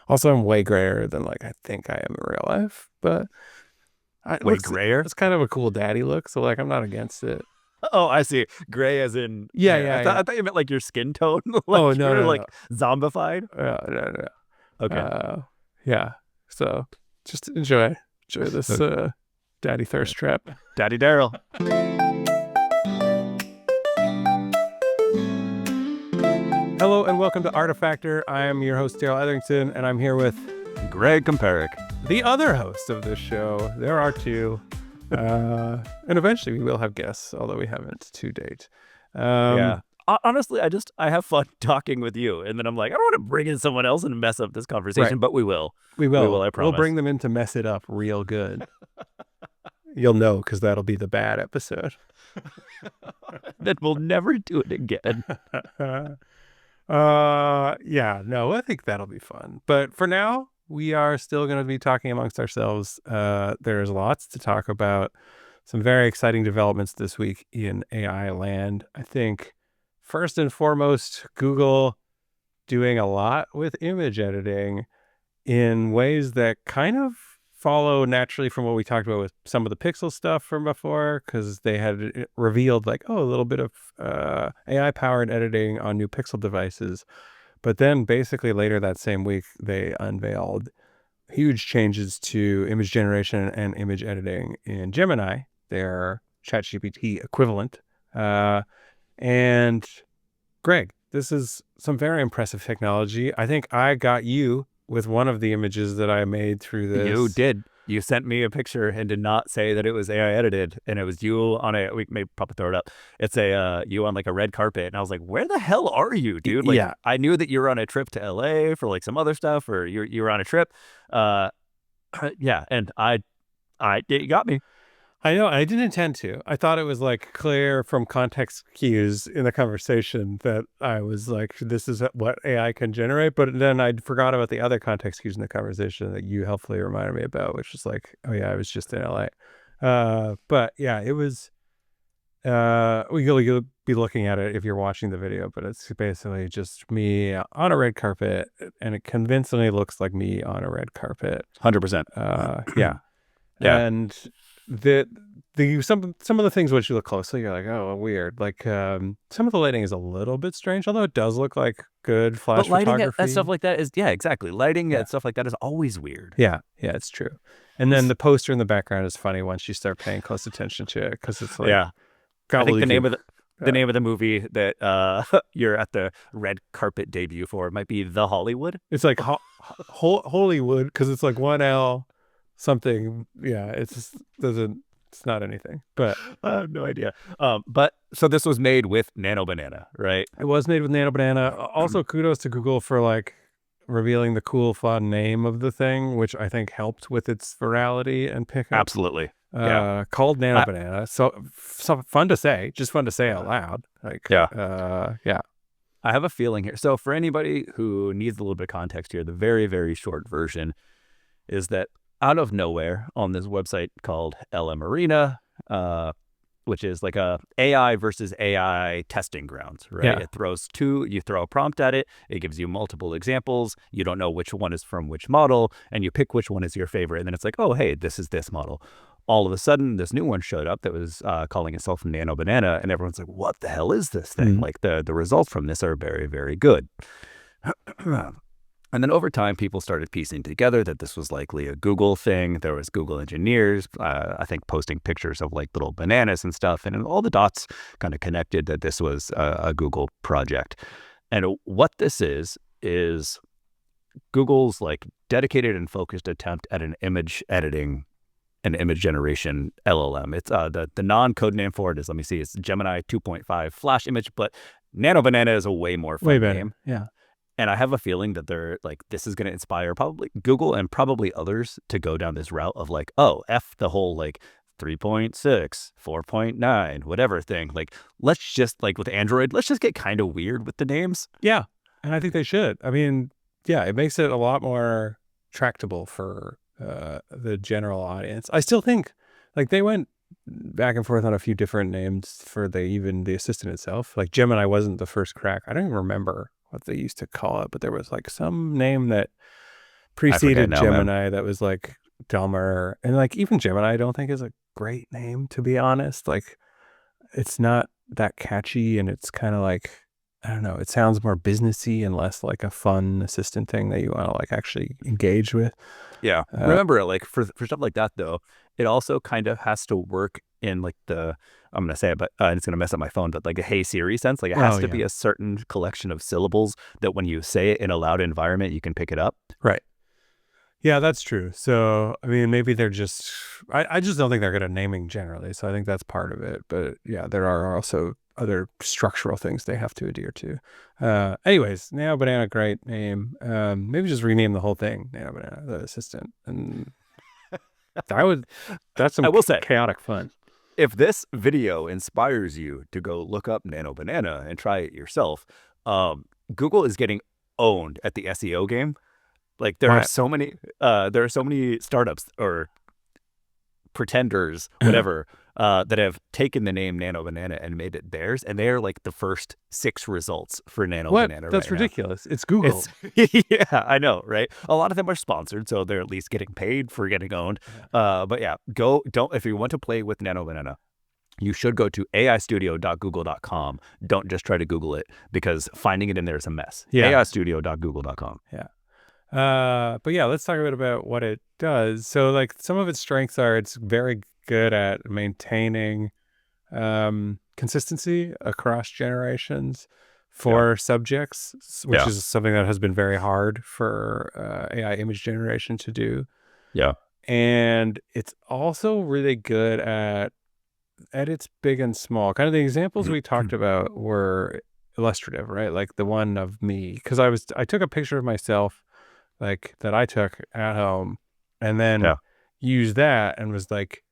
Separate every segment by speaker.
Speaker 1: Also, I'm way grayer than like I think I am in real life, but
Speaker 2: Way grayer?
Speaker 1: it's kind of a cool daddy look, so like I'm not against it.
Speaker 2: Oh, I see. Gray as in
Speaker 1: Yeah,
Speaker 2: hair.
Speaker 1: yeah,
Speaker 2: I
Speaker 1: yeah.
Speaker 2: thought you meant like your skin tone,
Speaker 1: Oh
Speaker 2: like
Speaker 1: no,
Speaker 2: you're
Speaker 1: no, no,
Speaker 2: like zombified.
Speaker 1: no, no.
Speaker 2: Okay.
Speaker 1: Yeah. So just enjoy this
Speaker 2: Okay.
Speaker 1: daddy thirst trap.
Speaker 2: Daddy Daryl.
Speaker 1: Hello and welcome to Artifactor. I am your host Daryl Etherington, and I'm here with
Speaker 2: Greg Comperic.
Speaker 1: the other host of this show. There are two, and eventually we will have guests, although we haven't to date.
Speaker 2: Yeah. Honestly, I have fun talking with you, and then I'm like, I don't want to bring in someone else and mess up this
Speaker 1: Right.
Speaker 2: conversation, but we will.
Speaker 1: We
Speaker 2: We will,
Speaker 1: will.
Speaker 2: I
Speaker 1: We'll
Speaker 2: promise.
Speaker 1: bring them in to mess it up real good. You'll know because that'll be the bad episode.
Speaker 2: Then we'll never do it again.
Speaker 1: Yeah, no, I think that'll be fun. But for now, we are still going to be talking amongst ourselves. There's lots to talk about. Some very exciting developments this week in AI land. I think first and foremost, Google doing a lot with image editing in ways that kind of follow naturally from what we talked about with some of the Pixel stuff from before, because they had revealed like, oh, a little bit of AI powered editing on new Pixel devices. But then basically later that same week, they unveiled huge changes to image generation and image editing in Gemini, their ChatGPT equivalent. And Greg, this is some very impressive technology. I think I got you with one of the images that I made through
Speaker 2: You
Speaker 1: this.
Speaker 2: did. You sent me a picture and did not say that it was AI edited, and it was you on a. We may probably throw it up. It's a you on like a red carpet, and I was like, "Where the hell are you, dude?" Like,
Speaker 1: Yeah,
Speaker 2: I knew that you were on a trip to LA for like some other stuff, or you were on a trip. Uh, yeah, and I it got me.
Speaker 1: I know. I didn't intend to. I thought it was like clear from context cues in the conversation that I was like, this is what AI can generate. But then I forgot about the other context cues in the conversation that you helpfully reminded me about, which was like, oh yeah, I was just in LA. But yeah, it was, you'll be looking at it if you're watching the video, but it's basically just me on a red carpet, and it convincingly looks like me on a red carpet.
Speaker 2: 100%.
Speaker 1: Yeah.
Speaker 2: Yeah.
Speaker 1: And the some of the things which you look closely, you're like, oh, weird. Like some of the lighting is a little bit strange, although it does look like good
Speaker 2: But
Speaker 1: flash
Speaker 2: lighting at stuff
Speaker 1: photography.
Speaker 2: like that is, yeah, exactly. Lighting
Speaker 1: Yeah,
Speaker 2: at stuff like that is always weird.
Speaker 1: yeah, yeah, it's true. And then the poster in the background is funny once you start paying close attention to it, because it's like
Speaker 2: Yeah. I think
Speaker 1: gobbledygook.
Speaker 2: the name of the movie that you're at the red carpet debut for might be The Hollywood.
Speaker 1: It's like Hollywood, because it's like one L something. Yeah, it's just doesn't. It's not anything, but
Speaker 2: I have no idea. But so this was made with Nano Banana, right?
Speaker 1: it was made with Nano Banana. Also, kudos to Google for like revealing the cool, fun name of the thing, which I think helped with its virality and pickup.
Speaker 2: Absolutely. Yeah.
Speaker 1: Called Nano
Speaker 2: I,
Speaker 1: Banana. So fun to say, just fun to say out loud. Like,
Speaker 2: yeah.
Speaker 1: yeah.
Speaker 2: I have a feeling here. So for anybody who needs a little bit of context here, the very, very short version is that out of nowhere on this website called LM Arena, which is like a AI versus AI testing grounds, right?
Speaker 1: Yeah.
Speaker 2: It throws you throw a prompt at it, it gives you multiple examples, you don't know which one is from which model, and you pick which one is your favorite, and then it's like, oh, hey, this is this model. All of a sudden, this new one showed up that was calling itself Nano Banana, and everyone's like, what the hell is this thing?
Speaker 1: Mm.
Speaker 2: Like the results from this are very, very good. And then over time, people started piecing together that this was likely a Google thing. There was Google engineers, I think, posting pictures of like little bananas and stuff. And all the dots kind of connected that this was a Google project. And what this is Google's like dedicated and focused attempt at an image editing and image generation LLM. It's the non-code name for it is, let me see, it's Gemini 2.5 Flash image, but Nano Banana is a way more
Speaker 1: Way
Speaker 2: fun
Speaker 1: better.
Speaker 2: name.
Speaker 1: Yeah.
Speaker 2: And I have a feeling that they're like, this is going to inspire probably Google and probably others to go down this route of like, oh, F the whole like 3.6, 4.9, whatever thing. Like, let's just like with Android, let's just get kind of weird with the names.
Speaker 1: Yeah. And I think they should. I mean, yeah, it makes it a lot more tractable for the general audience. I still think like they went back and forth on a few different names for the assistant itself. Like Gemini wasn't the first crack. I don't even remember what they used to call it, but there was like some name that
Speaker 2: I forget
Speaker 1: preceded
Speaker 2: now, man.
Speaker 1: Gemini that was like dumber. And like even Gemini I don't think is a great name, to be honest. Like it's not that catchy, and it's kind of like, I don't know, it sounds more businessy and less like a fun assistant thing that you want to like actually engage with.
Speaker 2: Yeah.
Speaker 1: Uh,
Speaker 2: Remember, like for stuff like that though, it also kind of has to work in like the I'm gonna say it, but it's gonna mess up my phone, but like a Hey Siri sense. Like it
Speaker 1: oh
Speaker 2: has to
Speaker 1: yeah,
Speaker 2: be a certain collection of syllables that when you say it in a loud environment, you can pick it up.
Speaker 1: right. Yeah, that's true. So, I mean, maybe they're just, I just don't think they're good at naming generally. So I think that's part of it. But yeah, there are also other structural things they have to adhere to. Anyways, Nano Banana, great name. Maybe just rename the whole thing Nano Banana, the assistant. And that would, that's
Speaker 2: I
Speaker 1: some
Speaker 2: will say,
Speaker 1: chaotic fun.
Speaker 2: if this video inspires you to go look up Nano Banana and try it yourself, um, Google is getting owned at the SEO game. Like
Speaker 1: Why?
Speaker 2: there are so many startups or pretenders, whatever, that have taken the name Nano Banana and made it theirs, and they are like the first 6 results for Nano
Speaker 1: What?
Speaker 2: Banana
Speaker 1: That's
Speaker 2: right now.
Speaker 1: ridiculous. It's Google.
Speaker 2: It's yeah, I know, right? A lot of them are sponsored, so they're at least getting paid for getting owned.
Speaker 1: Yeah.
Speaker 2: But yeah, go don't if you want to play with Nano Banana, you should go to aistudio.google.com. Don't just try to Google it because finding it in there is a mess.
Speaker 1: Yeah.
Speaker 2: aistudio.google.com.
Speaker 1: Yeah. But yeah, let's talk a bit about what it does. So like some of its strengths are it's very good at maintaining consistency across generations
Speaker 2: Yeah,
Speaker 1: for subjects, which
Speaker 2: yeah,
Speaker 1: is something that has been very hard for AI image generation to do.
Speaker 2: yeah.
Speaker 1: And it's also really good at its big and small. Kind of the examples we talked about were illustrative, right? Like the one of me, because I took a picture of myself like that I took at home, and then
Speaker 2: Yeah,
Speaker 1: used that and was like,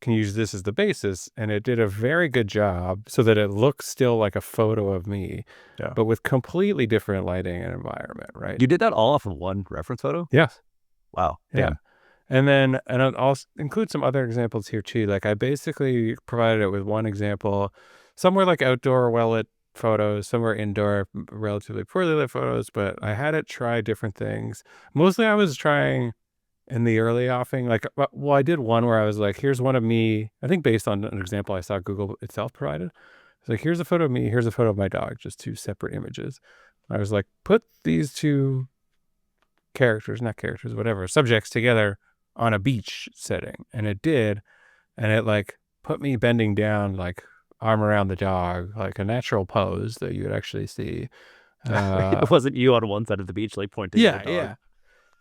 Speaker 1: can use this as the basis, and it did a very good job so that it looks still like a photo of me,
Speaker 2: yeah.
Speaker 1: but with completely different lighting and environment, right?
Speaker 2: You did that all off of one reference photo?
Speaker 1: Yes.
Speaker 2: Wow.
Speaker 1: Yeah.
Speaker 2: Damn.
Speaker 1: And I'll include some other examples here too. Like I basically provided it with one example, somewhere like outdoor well lit photos, somewhere indoor relatively poorly lit photos, but I had it try different things. Mostly I was trying in the early offing, like, well, I did one where I was like, here's one of me, I think based on an example I saw Google itself provided. It's like, here's a photo of me, here's a photo of my dog, just 2 separate images. I was like, put these 2 characters, not characters, whatever, subjects together on a beach setting. And it did. And it like put me bending down, like arm around the dog, like a natural pose that you would actually see.
Speaker 2: It wasn't you on one side of the beach, like pointing at a
Speaker 1: Yeah,
Speaker 2: dog.
Speaker 1: yeah.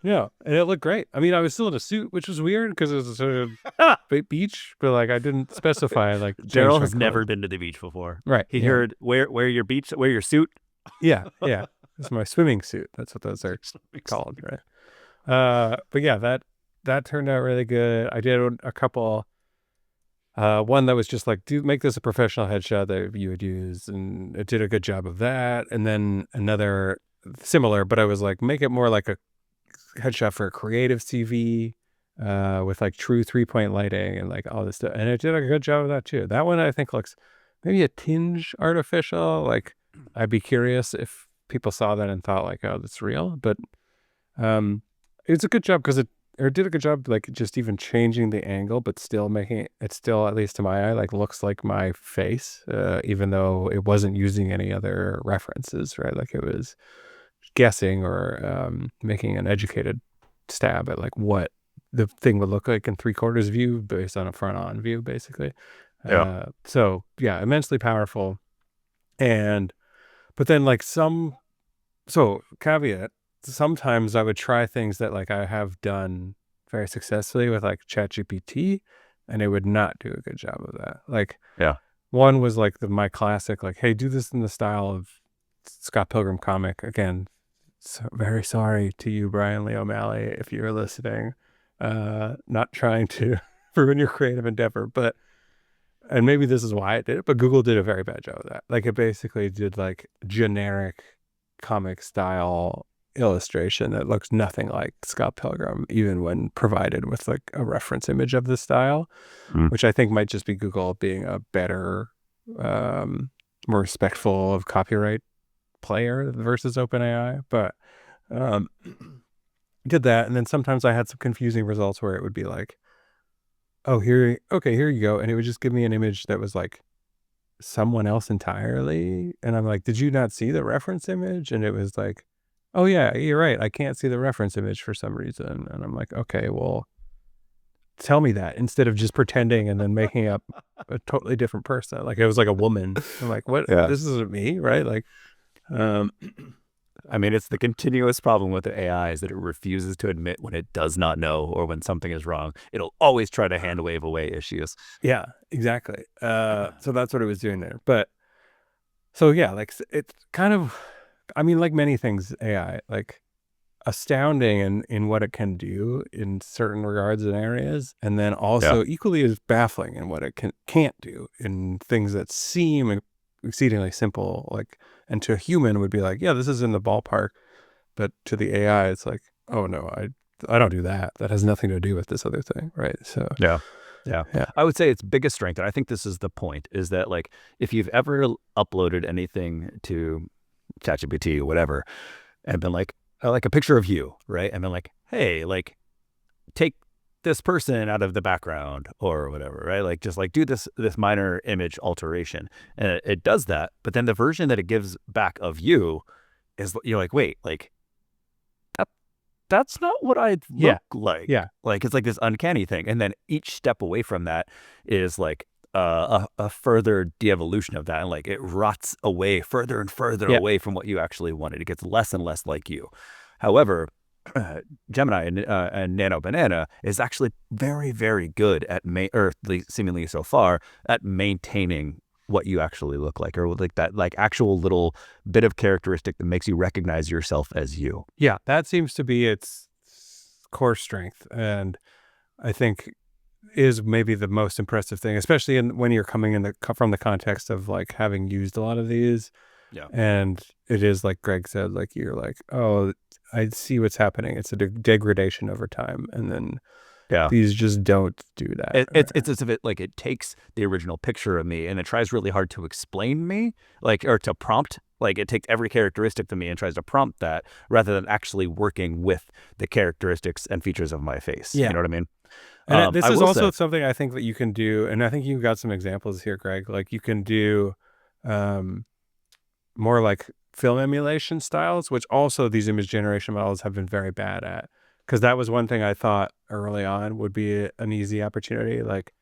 Speaker 1: No, and it looked great. I mean, I was still in a suit, which was weird because it was a sort of beach, but like I didn't specify like change
Speaker 2: Daryl
Speaker 1: my
Speaker 2: has never
Speaker 1: clothes.
Speaker 2: been to the beach before.
Speaker 1: Right.
Speaker 2: He
Speaker 1: Yeah.
Speaker 2: heard wear your suit.
Speaker 1: Yeah. Yeah. It's my swimming suit. That's what those are called, right? But yeah, that turned out really good. I did a couple. One that was just like, do make this a professional headshot that you would use, and it did a good job of that. And then another similar, but I was like, make it more like a headshot for a creative CV, with like true 3-point lighting and like all this stuff. And it did a good job of that too. That one I think looks maybe a tinge artificial. Like I'd be curious if people saw that and thought like, oh, that's real. But it's a good job because it did a good job like just even changing the angle, but still making it still, at least to my eye, like looks like my face, even though it wasn't using any other references, right? Like it was guessing or making an educated stab at like what the thing would look like in 3/4 view based on a front on view, basically.
Speaker 2: Yeah.
Speaker 1: So yeah, immensely powerful. And but then like so caveat, sometimes I would try things that like I have done very successfully with like ChatGPT, and it would not do a good job of that. Like
Speaker 2: Yeah.
Speaker 1: one was like my classic, like, hey, do this in the style of Scott Pilgrim comic. Again, so very sorry to you, Brian Lee O'Malley, if you're listening. Not trying to ruin your creative endeavor, but and maybe this is why it did it, but Google did a very bad job of that. Like it basically did like generic comic style illustration that looks nothing like Scott Pilgrim, even when provided with like a reference image of the style,
Speaker 2: Mm.
Speaker 1: which I think might just be Google being a better, um, more respectful of copyright player versus OpenAI. But um, did that, and then sometimes I had some confusing results where it would be like, oh, here you go, and it would just give me an image that was like someone else entirely, and I'm like, did you not see the reference image? And it was like, oh yeah, you're right, I can't see the reference image for some reason. And I'm like, okay, well, tell me that instead of just pretending and then making up a totally different person. Like it was like a woman. I'm like, what?
Speaker 2: Yeah.
Speaker 1: This isn't me, right? Like, um,
Speaker 2: I mean, it's the continuous problem with the AI is that it refuses to admit when it does not know or when something is wrong. It'll always try to hand wave away issues.
Speaker 1: yeah, exactly. So that's what it was doing there. But so yeah, like it's kind of, I mean, like many things, AI, like astounding in what it can do in certain regards and areas, and then
Speaker 2: Yeah.
Speaker 1: also equally as baffling in what it can't do in things that seem exceedingly simple. Like, and to a human would be like, yeah, this is in the ballpark, but to the AI, it's like, oh no, I don't do that. That has nothing to do with this other thing, right? So
Speaker 2: Yeah. Yeah.
Speaker 1: yeah,
Speaker 2: I would say its biggest strength, and I think this is the point, is that like if you've ever uploaded anything to ChatGPT or whatever and been like, I like a picture of you, right? And been like, hey, like take this person out of the background or whatever, right? Like just like do this minor image alteration. And it does that, but then the version that it gives back of you is you're like, wait, like that that's not what I
Speaker 1: yeah,
Speaker 2: look like.
Speaker 1: yeah,
Speaker 2: Like it's like this uncanny thing. And then each step away from that is like a further de-evolution of that. And like it rots away further and further
Speaker 1: yeah,
Speaker 2: away from what you actually wanted. It gets less and less like you. However, Gemini and Nano Banana is actually very, very good at or at least seemingly so far at maintaining what you actually look like, or like that like actual little bit of characteristic that makes you recognize yourself as you.
Speaker 1: yeah. That seems to be its core strength, and I think is maybe the most impressive thing, especially when you're coming in from the context of like having used a lot of these.
Speaker 2: Yeah.
Speaker 1: And it is like Greg said, like you're like, oh, I see what's happening. It's a degradation over time, and then
Speaker 2: Yeah.
Speaker 1: these just don't do that.
Speaker 2: It's as if it like it takes the original picture of me and it tries really hard to explain me, like or to prompt. Like it takes every characteristic of me and tries to prompt that rather than actually working with the characteristics and features of my face. You
Speaker 1: Yeah,
Speaker 2: know what I mean?
Speaker 1: and this
Speaker 2: I
Speaker 1: is
Speaker 2: will
Speaker 1: also
Speaker 2: say,
Speaker 1: something I think that you can do, and I think you got some examples here, Greg. Like you can do um, more like film emulation styles, which also these image generation models have been very bad at. Because that was one thing I thought early on would be an easy opportunity. Like,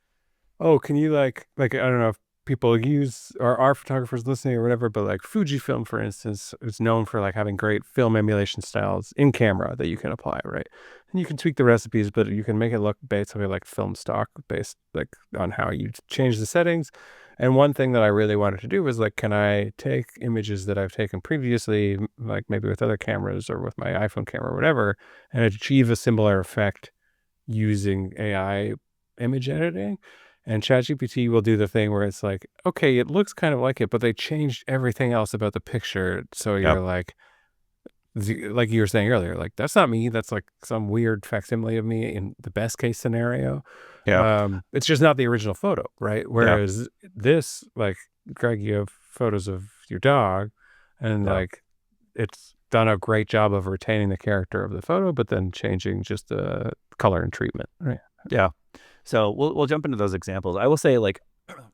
Speaker 1: oh, can you I don't know if people use or are photographers listening or whatever, but like Fujifilm, for instance, is known for like having great film emulation styles in camera that you can apply, right? And you can tweak the recipes, but you can make it look basically like film stock based like on how you change the settings. And one thing that I really wanted to do was like, can I take images that I've taken previously, like maybe with other cameras or with my iPhone camera or whatever, and achieve a similar effect using AI image editing? And ChatGPT will do the thing where it's like, okay, it looks kind of like it, but they changed everything else about the picture. So
Speaker 2: yep,
Speaker 1: you're like you were saying earlier, like that's not me. That's like some weird facsimile of me in the best case scenario.
Speaker 2: yeah,
Speaker 1: It's just not the original photo, right?
Speaker 2: yeah,
Speaker 1: Whereas this, like Greg, you have photos of your dog, and
Speaker 2: yeah,
Speaker 1: like it's done a great job of retaining the character of the photo, but then changing just the color and treatment, right?
Speaker 2: yeah. So we'll jump into those examples. I will say like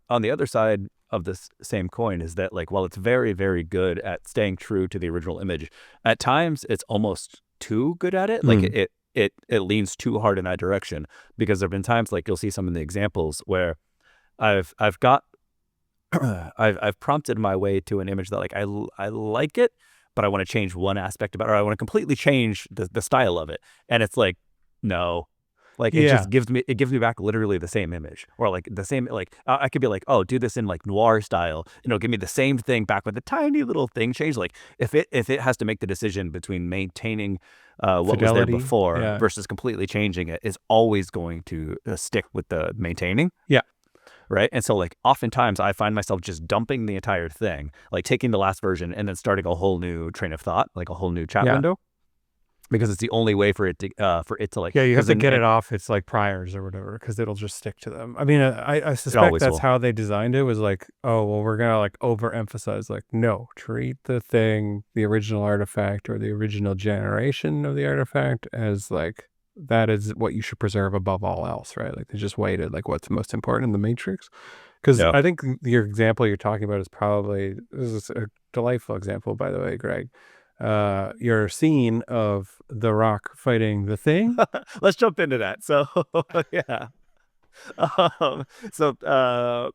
Speaker 2: on the other side of this same coin is that like while it's very, very good at staying true to the original image, at times it's almost too good at it. Like
Speaker 1: Mm.
Speaker 2: it leans too hard in that direction, because there've been times like you'll see some of the examples where I've got I've prompted my way to an image that like I like it, but I want to change one aspect about it, or I want to completely change the style of it. And it's like, no. Like
Speaker 1: Yeah,
Speaker 2: it gives me back literally the same image, or like the same like I could be like, oh, do this in like noir style, and it'll give me the same thing back with a tiny little thing change. Like if it has to make the decision between maintaining what was there
Speaker 1: fidelity.
Speaker 2: before
Speaker 1: Yeah,
Speaker 2: versus completely changing it, is always going to stick with the maintaining.
Speaker 1: yeah,
Speaker 2: Right. And so like oftentimes I find myself just dumping the entire thing, like taking the last version and then starting a whole new train of thought, like a whole new chat
Speaker 1: yeah.
Speaker 2: window. because it's the only way for it to like,
Speaker 1: Yeah, you have
Speaker 2: because
Speaker 1: to
Speaker 2: in
Speaker 1: get it off its like priors or whatever because it'll just stick to them. I mean, I
Speaker 2: it
Speaker 1: suspect
Speaker 2: always
Speaker 1: that's
Speaker 2: will.
Speaker 1: how they designed it. Was like, oh well, we're gonna like overemphasize like, no, treat the thing, the original artifact or the original generation of the artifact as like that is what you should preserve above all else, right? Like they just weighted like what's most important in the Matrix. Because
Speaker 2: Yeah.
Speaker 1: I think your example you're talking about is probably this is a delightful example, by the way, Greg. Your scene of The Rock fighting the Thing.
Speaker 2: Let's jump into that. So yeah. Um, so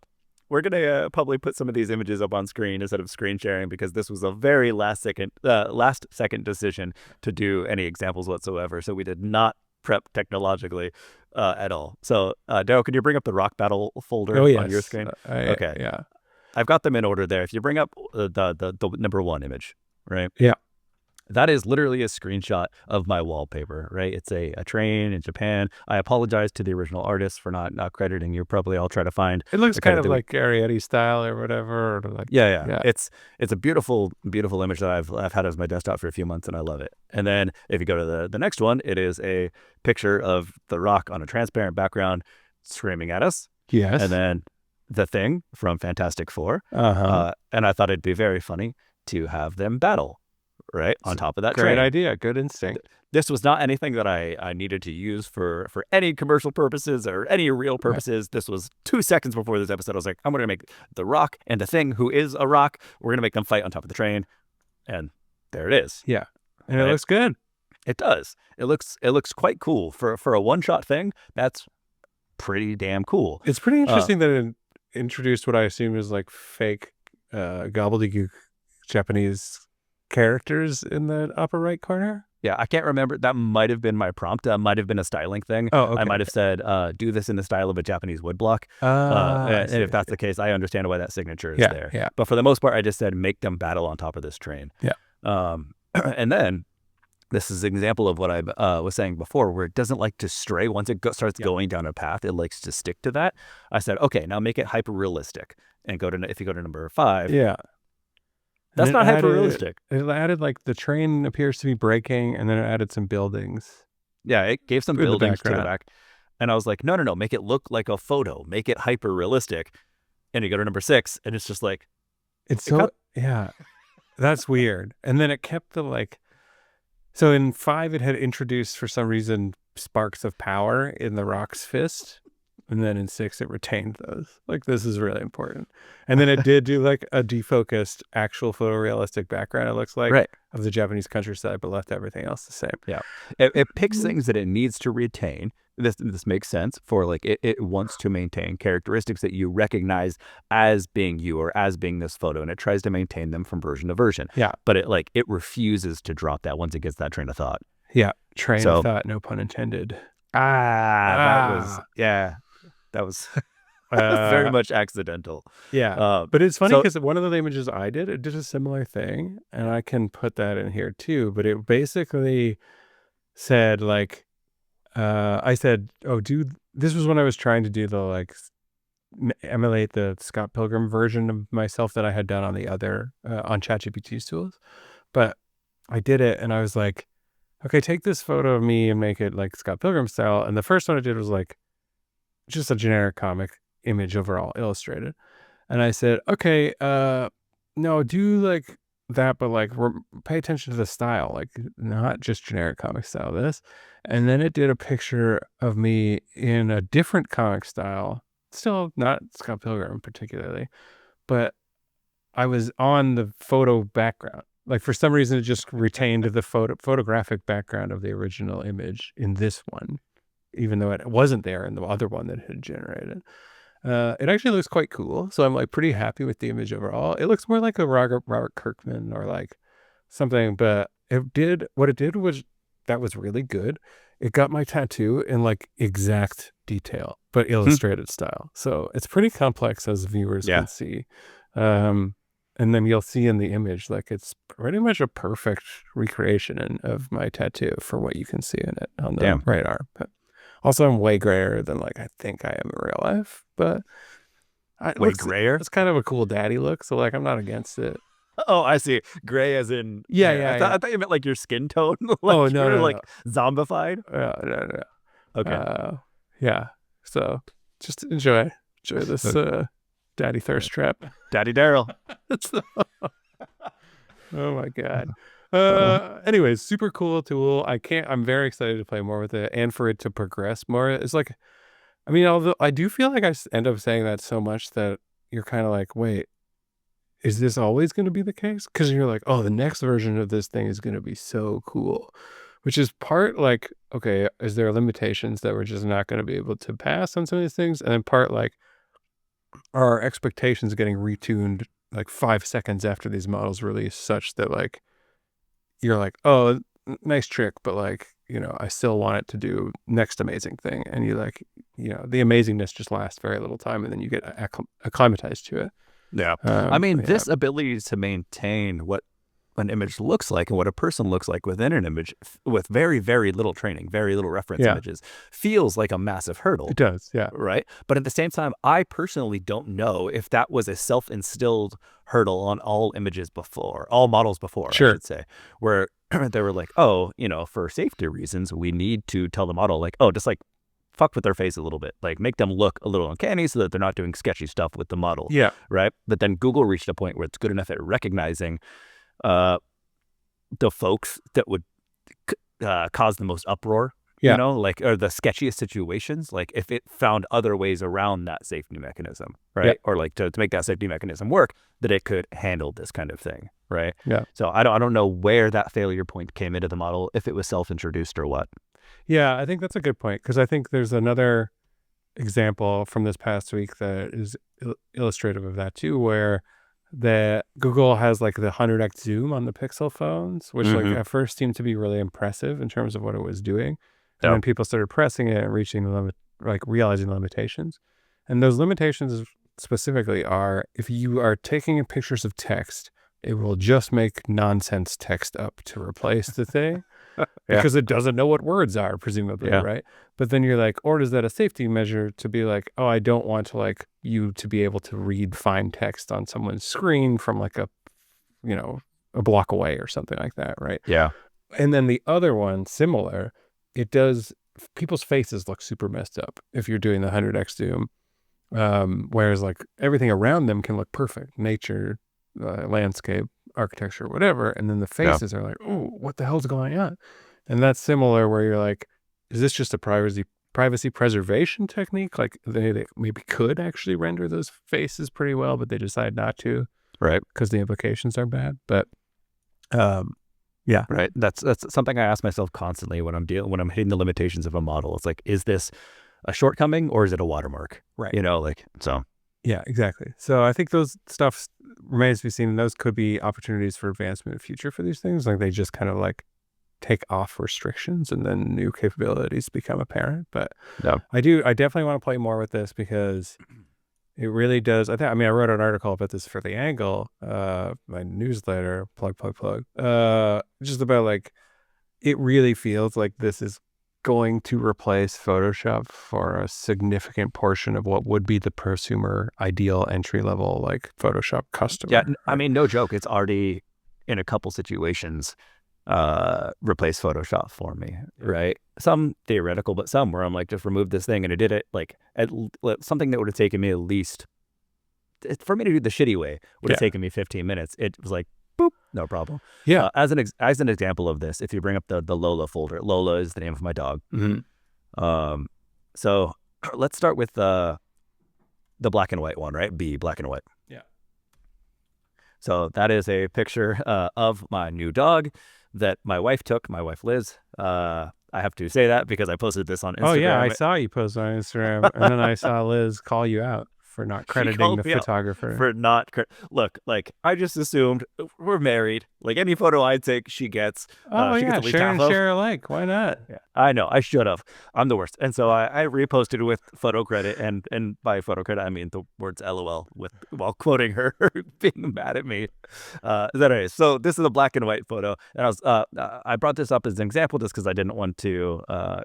Speaker 2: we're gonna probably put some of these images up on screen instead of screen sharing because this was a very last second decision to do any examples whatsoever. So we did not prep technologically at all. So Daryl, can you bring up the rock battle
Speaker 1: Oh
Speaker 2: folder on your
Speaker 1: yes,
Speaker 2: screen? Okay,
Speaker 1: yeah,
Speaker 2: I've got them in order there. If you bring up the number one image, right?
Speaker 1: yeah.
Speaker 2: That is literally a screenshot of my wallpaper, right? It's a train in Japan. I apologize to the original artist for not crediting you. Probably I'll try to find
Speaker 1: It looks
Speaker 2: the
Speaker 1: kind
Speaker 2: credit
Speaker 1: of
Speaker 2: that we.
Speaker 1: like Arietti style or whatever, or like
Speaker 2: Yeah, yeah.
Speaker 1: yeah,
Speaker 2: It's a beautiful, beautiful image that I've had as my desktop for a few months, and I love it. And then if you go to the next one, it is a picture of the Rock on a transparent background, screaming at us, and
Speaker 1: yes,
Speaker 2: then the Thing from Fantastic Four.
Speaker 1: uh-huh.
Speaker 2: And I thought it'd be very funny to have them battle right
Speaker 1: It's
Speaker 2: on
Speaker 1: a
Speaker 2: top of that
Speaker 1: great
Speaker 2: train.
Speaker 1: idea, good instinct.
Speaker 2: This was not anything that I needed to use for any commercial purposes or any real
Speaker 1: Right.
Speaker 2: purposes. This was 2 seconds before this episode. I was like, I'm going to make the Rock and the Thing, who is a rock, we're going to make them fight on top of the train. And there it is.
Speaker 1: Yeah, and it
Speaker 2: Right?
Speaker 1: looks good.
Speaker 2: It does. It looks quite cool for a one shot thing. That's pretty damn cool.
Speaker 1: It's pretty interesting that it introduced what I assume is like fake gobbledygook Japanese characters in the upper right corner.
Speaker 2: Yeah, I can't remember. That might have been my prompt. That might have been a styling thing.
Speaker 1: Oh,
Speaker 2: I
Speaker 1: okay,
Speaker 2: might have
Speaker 1: okay.
Speaker 2: said, do this in the style of a Japanese woodblock.
Speaker 1: I
Speaker 2: And
Speaker 1: see,
Speaker 2: if
Speaker 1: I
Speaker 2: that's
Speaker 1: see.
Speaker 2: the case, I understand why that signature is
Speaker 1: Yeah,
Speaker 2: there.
Speaker 1: yeah,
Speaker 2: But for the most part, I just said, make them battle on top of this train.
Speaker 1: yeah.
Speaker 2: And then this is an example of what I was saying before, where it doesn't like to stray. Once it starts
Speaker 1: Yeah.
Speaker 2: going down a path, it likes to stick to that. I said, okay, now make it hyper realistic. And if you go to number 5,
Speaker 1: Yeah. And
Speaker 2: that's not hyper realistic.
Speaker 1: it added like the train appears to be braking and then it added some buildings
Speaker 2: Yeah, it gave some
Speaker 1: in the
Speaker 2: buildings to the
Speaker 1: background.
Speaker 2: back. And I was like, no, no, no, make it look like a photo, make it hyper realistic. And you go to number 6, and it's just like,
Speaker 1: It's
Speaker 2: it cut.
Speaker 1: yeah, that's weird. And then it kept the like, so in 5, it had introduced for some reason sparks of power in the Rock's fist. And then in 6, it retained those. Like, this is really important. And then it did do like a defocused, actual photorealistic background, it looks like,
Speaker 2: Right.
Speaker 1: of the Japanese countryside, but left everything else the same.
Speaker 2: Yeah. It picks things that it needs to retain. This makes sense for like it wants to maintain characteristics that you recognize as being you or as being this photo, and it tries to maintain them from version to version.
Speaker 1: Yeah.
Speaker 2: But it refuses to drop that once it gets that train of thought.
Speaker 1: Yeah. Train
Speaker 2: So
Speaker 1: of thought, no pun intended.
Speaker 2: that was that was very much accidental.
Speaker 1: Yeah. But it's funny
Speaker 2: So
Speaker 1: because one of the images I did, it did a similar thing. And I can put that in here too. But it basically said, like, I said, oh, dude, this was when I was trying to do the, like, emulate the Scott Pilgrim version of myself that I had done on the other, on ChatGPT's tools. But I did it and I was like, okay, take this photo of me and make it like Scott Pilgrim style. And the first one I did was like just a generic comic image overall, illustrated. And I said, okay, no, do like that, but like pay attention to the style, like not just generic comic style, this. And then it did a picture of me in a different comic style, still not Scott Pilgrim particularly, but I was on the photo background. Like for some reason, it just retained the photographic background of the original image in this one, even though it wasn't there in the other one that it had generated. It actually looks quite cool. So I'm like pretty happy with the image overall. It looks more like a Robert Kirkman or like something, but what it did was that was really good. It got my tattoo in like exact detail, but illustrated style. So it's pretty complex as viewers
Speaker 2: yeah.
Speaker 1: can see. And then you'll see in the image, like it's pretty much a perfect recreation of my tattoo for what you can see in it on the right arm. But also, I'm way grayer than like I think I am in real life, but
Speaker 2: Way grayer.
Speaker 1: It's kind of a cool daddy look, so like I'm not against it.
Speaker 2: Oh, I see. Gray as in
Speaker 1: Yeah,
Speaker 2: hair.
Speaker 1: yeah, yeah.
Speaker 2: I thought you meant like your skin tone,
Speaker 1: Oh
Speaker 2: like
Speaker 1: no,
Speaker 2: you're
Speaker 1: no,
Speaker 2: like
Speaker 1: no,
Speaker 2: zombified.
Speaker 1: no, no.
Speaker 2: Okay.
Speaker 1: Yeah. So just enjoy this
Speaker 2: Okay.
Speaker 1: daddy thirst trap.
Speaker 2: Daddy Daryl.
Speaker 1: So- oh my god.
Speaker 2: Uh,
Speaker 1: Anyways, super cool tool. I'm very excited to play more with it and for it to progress more. It's like, I mean, although I do feel like end up saying that so much that you're kind of like, wait, is this always going to be the case? Because you're like, oh, the next version of this thing is going to be so cool, which is part like, okay, is there limitations that we're just not going to be able to pass on some of these things? And then part like, are our expectations getting retuned like 5 seconds after these models release, such that like, you're like, oh, nice trick, but like, I still want it to do next amazing thing. And you like, the amazingness just lasts very little time and then you get acclimatized to it.
Speaker 2: yeah. I mean,
Speaker 1: Yeah.
Speaker 2: this ability to maintain what an image looks like and what a person looks like within an image with very, very little training, very little reference
Speaker 1: Yeah,
Speaker 2: images feels like a massive hurdle.
Speaker 1: it does. Yeah.
Speaker 2: Right. But at the same time, I personally don't know if that was a self-instilled hurdle on all images before, all models before, I
Speaker 1: Sure.
Speaker 2: should say, where they were like, oh, for safety reasons, we need to tell the model like, oh, just like fuck with their face a little bit, like make them look a little uncanny so that they're not doing sketchy stuff with the model.
Speaker 1: Yeah.
Speaker 2: Right. But then Google reached a point where it's good enough at recognizing uh, the folks that would cause the most uproar,
Speaker 1: Yeah.
Speaker 2: like, or the sketchiest situations, like if it found other ways around that safety mechanism,
Speaker 1: Yeah.
Speaker 2: right? Or like to make that safety mechanism work, that it could handle this kind of thing, right?
Speaker 1: Yeah.
Speaker 2: So I don't know where that failure point came into the model, if it was self-introduced or what.
Speaker 1: Yeah. I think that's a good point because I think there's another example from this past week that is illustrative of that too, where the Google has like the 100x zoom on the Pixel phones, which like
Speaker 2: Mm-hmm.
Speaker 1: at first seemed to be really impressive in terms of what it was doing. And
Speaker 2: Yep.
Speaker 1: then people started pressing it and reaching the limit, like realizing the limitations. And those limitations specifically are if you are taking pictures of text, it will just make nonsense text up to replace the thing
Speaker 2: Yeah.
Speaker 1: because it doesn't know what words are, presumably,
Speaker 2: Yeah.
Speaker 1: right? But then you're like, or is that a safety measure to be like, oh, I don't want to like you to be able to read fine text on someone's screen from like a block away or something like that, right?
Speaker 2: Yeah.
Speaker 1: And then the other one, similar, it does people's faces look super messed up if you're doing the 100x zoom. Whereas like everything around them can look perfect, nature, landscape, architecture, whatever. And then the
Speaker 2: Yeah.
Speaker 1: faces are like, oh, what the hell's going on? And that's similar where you're like, is this just a privacy preservation technique? Like they maybe could actually render those faces pretty well, but they decide not to
Speaker 2: Right.
Speaker 1: because the implications are bad. But yeah.
Speaker 2: Right. That's something I ask myself constantly when I'm hitting the limitations of a model. It's like, is this a shortcoming or is it a watermark?
Speaker 1: Right.
Speaker 2: So.
Speaker 1: Yeah, exactly. So I think those stuff remains to be seen. And those could be opportunities for advancement in the future for these things. Like they just kind of like take off restrictions and then new capabilities become apparent. But
Speaker 2: No.
Speaker 1: I definitely want to play more with this because it really does. I wrote an article about this for The Angle, my newsletter, plug, just about like, it really feels like this is going to replace Photoshop for a significant portion of what would be the prosumer ideal entry level, like Photoshop customer.
Speaker 2: Yeah.
Speaker 1: Right?
Speaker 2: I mean, no joke. It's already in a couple situations replaced Photoshop for me, right? Some theoretical, but some where I'm like, just remove this thing, and it did it like something that would have taken me at least, for me to do the shitty way would have taken me 15 minutes. It was like, boop, no problem.
Speaker 1: Yeah.
Speaker 2: As an example of this, if you bring up the Lola folder, Lola is the name of my dog.
Speaker 1: Mm-hmm.
Speaker 2: So let's start with the black and white one, right? B, black and white.
Speaker 1: Yeah.
Speaker 2: So that is a picture of my new dog that my wife took, my wife Liz. I have to say that because I posted this on Instagram.
Speaker 1: Oh yeah, I saw you post on Instagram, and then I saw Liz call you out for not crediting the photographer.
Speaker 2: For not look, like I just assumed we're married. Like any photo I take, she gets.
Speaker 1: Oh
Speaker 2: she
Speaker 1: yeah,
Speaker 2: gets
Speaker 1: share and share alike. Why not?
Speaker 2: Yeah, I know. I should have. I'm the worst. And so I reposted with photo credit, and by photo credit I mean the words LOL while quoting her being mad at me. So this is a black and white photo, and I brought this up as an example just because I didn't want to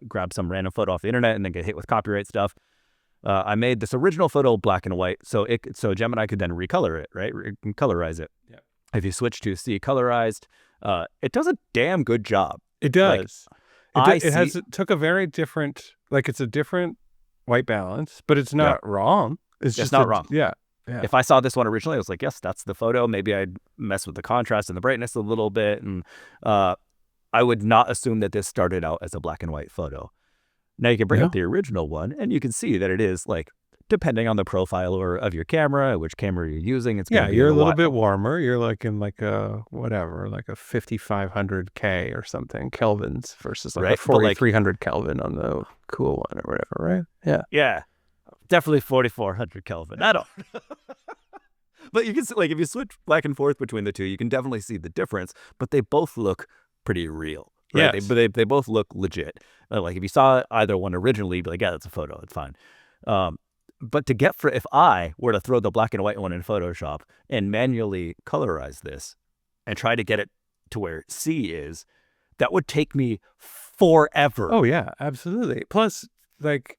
Speaker 2: grab some random photo off the internet and then get hit with copyright stuff. I made this original photo black and white, so Gemini could then recolor it, right? Colorize it.
Speaker 1: Yeah.
Speaker 2: If you switch to see colorized, it does a damn good job.
Speaker 1: It
Speaker 2: Like
Speaker 1: does.
Speaker 2: I
Speaker 1: It took a very different, like, it's a different white balance, but it's
Speaker 2: yeah,
Speaker 1: not wrong. It's
Speaker 2: it's
Speaker 1: just
Speaker 2: not wrong.
Speaker 1: yeah, yeah,
Speaker 2: If I saw this one originally, I was like, yes, that's the photo. Maybe I'd mess with the contrast and the brightness a little bit, and uh, I would not assume that this started out as a black and white photo. Now you can bring up
Speaker 1: no,
Speaker 2: the original one, and you can see that it is like, depending on the profile or of your camera, which camera you're using, it's going
Speaker 1: yeah.
Speaker 2: to be in
Speaker 1: You're a
Speaker 2: a
Speaker 1: little
Speaker 2: what.
Speaker 1: bit warmer. You're like in like a whatever, like a 5500K or something Kelvins versus like a
Speaker 2: Right? But like,
Speaker 1: 4300 Kelvin on the cool one or whatever, right? Yeah,
Speaker 2: yeah, definitely 4400 Kelvin. I don't. But you can see, like, if you switch back and forth between the two, you can definitely see the difference. But they both look pretty real, right?
Speaker 1: yes,
Speaker 2: They both look legit. Like if you saw either one originally, you'd be like, yeah, that's a photo. It's fine. Um, but to get for if I were to throw the black and white one in Photoshop and manually colorize this and try to get it to where C is, that would take me forever.
Speaker 1: oh yeah, absolutely. Plus, like,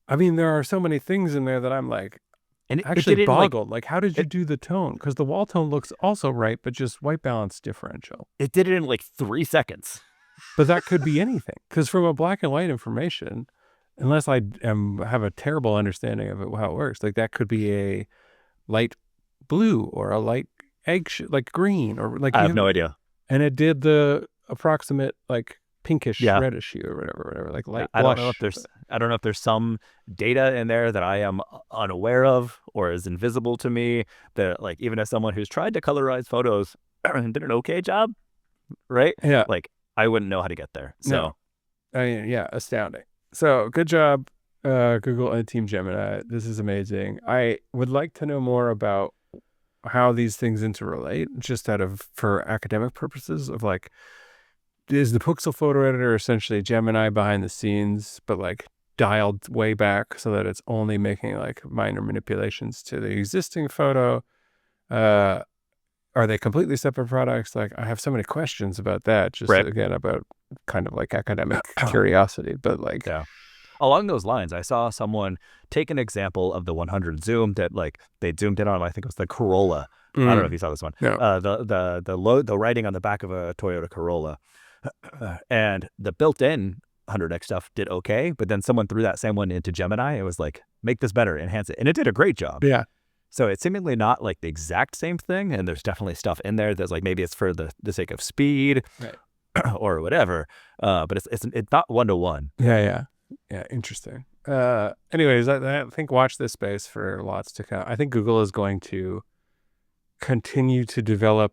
Speaker 1: I mean, there are so many things in there that I'm like
Speaker 2: And it
Speaker 1: actually
Speaker 2: did it in like
Speaker 1: boggled. Like, how did you
Speaker 2: it,
Speaker 1: do the tone? Because the wall tone looks also right, but just white balance differential.
Speaker 2: it did it in like 3 seconds.
Speaker 1: But that could be anything. Because from a black and white information, unless I have a terrible understanding of how it works, like that could be a light blue or a light like green or like
Speaker 2: I have no idea.
Speaker 1: and it did the approximate like pinkish
Speaker 2: Yeah.
Speaker 1: reddish hue or whatever, like
Speaker 2: Yeah,
Speaker 1: light blush.
Speaker 2: I don't know if there's some data in there that I am unaware of or is invisible to me, that like, even as someone who's tried to colorize photos and did an okay job, right?
Speaker 1: Yeah,
Speaker 2: Like I wouldn't know how to get there.
Speaker 1: no,
Speaker 2: So
Speaker 1: I mean, yeah, astounding. So good job, Google and Team Gemini. This is amazing. I would like to know more about how these things interrelate, just out of for academic purposes of like, is the Pixel photo editor essentially Gemini behind the scenes, but like dialed way back so that it's only making like minor manipulations to the existing photo? Uh, are they completely separate products? Like, I have so many questions about that, just
Speaker 2: right.
Speaker 1: again, about kind of like academic curiosity, but like,
Speaker 2: Yeah. Along those lines, I saw someone take an example of the 100 zoom that like they zoomed in on. I think it was the Corolla. I don't know if you saw this one.
Speaker 1: no.
Speaker 2: The writing on the back of a Toyota Corolla, and the built-in 100x stuff did okay. But then someone threw that same one into Gemini. It was like, make this better, enhance it, and it did a great job.
Speaker 1: Yeah.
Speaker 2: So it's seemingly not like the exact same thing, and there's definitely stuff in there that's like maybe it's for the sake of speed,
Speaker 1: Right.
Speaker 2: or whatever. But it's not 1-to-1.
Speaker 1: Yeah. Interesting. Anyways, I think watch this space for lots to come. I think Google is going to continue to develop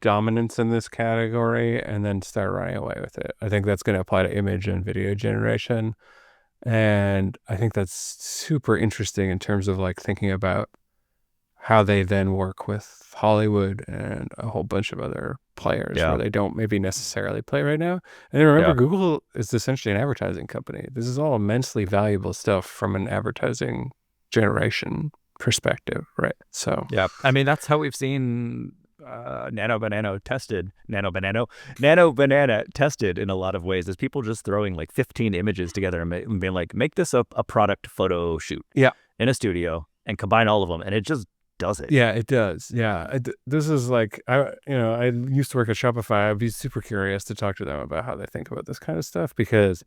Speaker 1: dominance in this category and then start running away with it. I think that's going to apply to image and video generation. And I think that's super interesting in terms of like thinking about how they then work with Hollywood and a whole bunch of other players
Speaker 2: Yeah.
Speaker 1: where they don't maybe necessarily play right now. And remember,
Speaker 2: Yeah.
Speaker 1: Google is essentially an advertising company. This is all immensely valuable stuff from an advertising generation perspective, right? So
Speaker 2: Yeah. I mean, that's how we've seen Nano Banana tested in a lot of ways, is people just throwing like 15 images together and being like, make this a product photo shoot in a studio and combine all of them. And it just does it.
Speaker 1: yeah, it does. Yeah. This is like, I used to work at Shopify. I'd be super curious to talk to them about how they think about this kind of stuff, because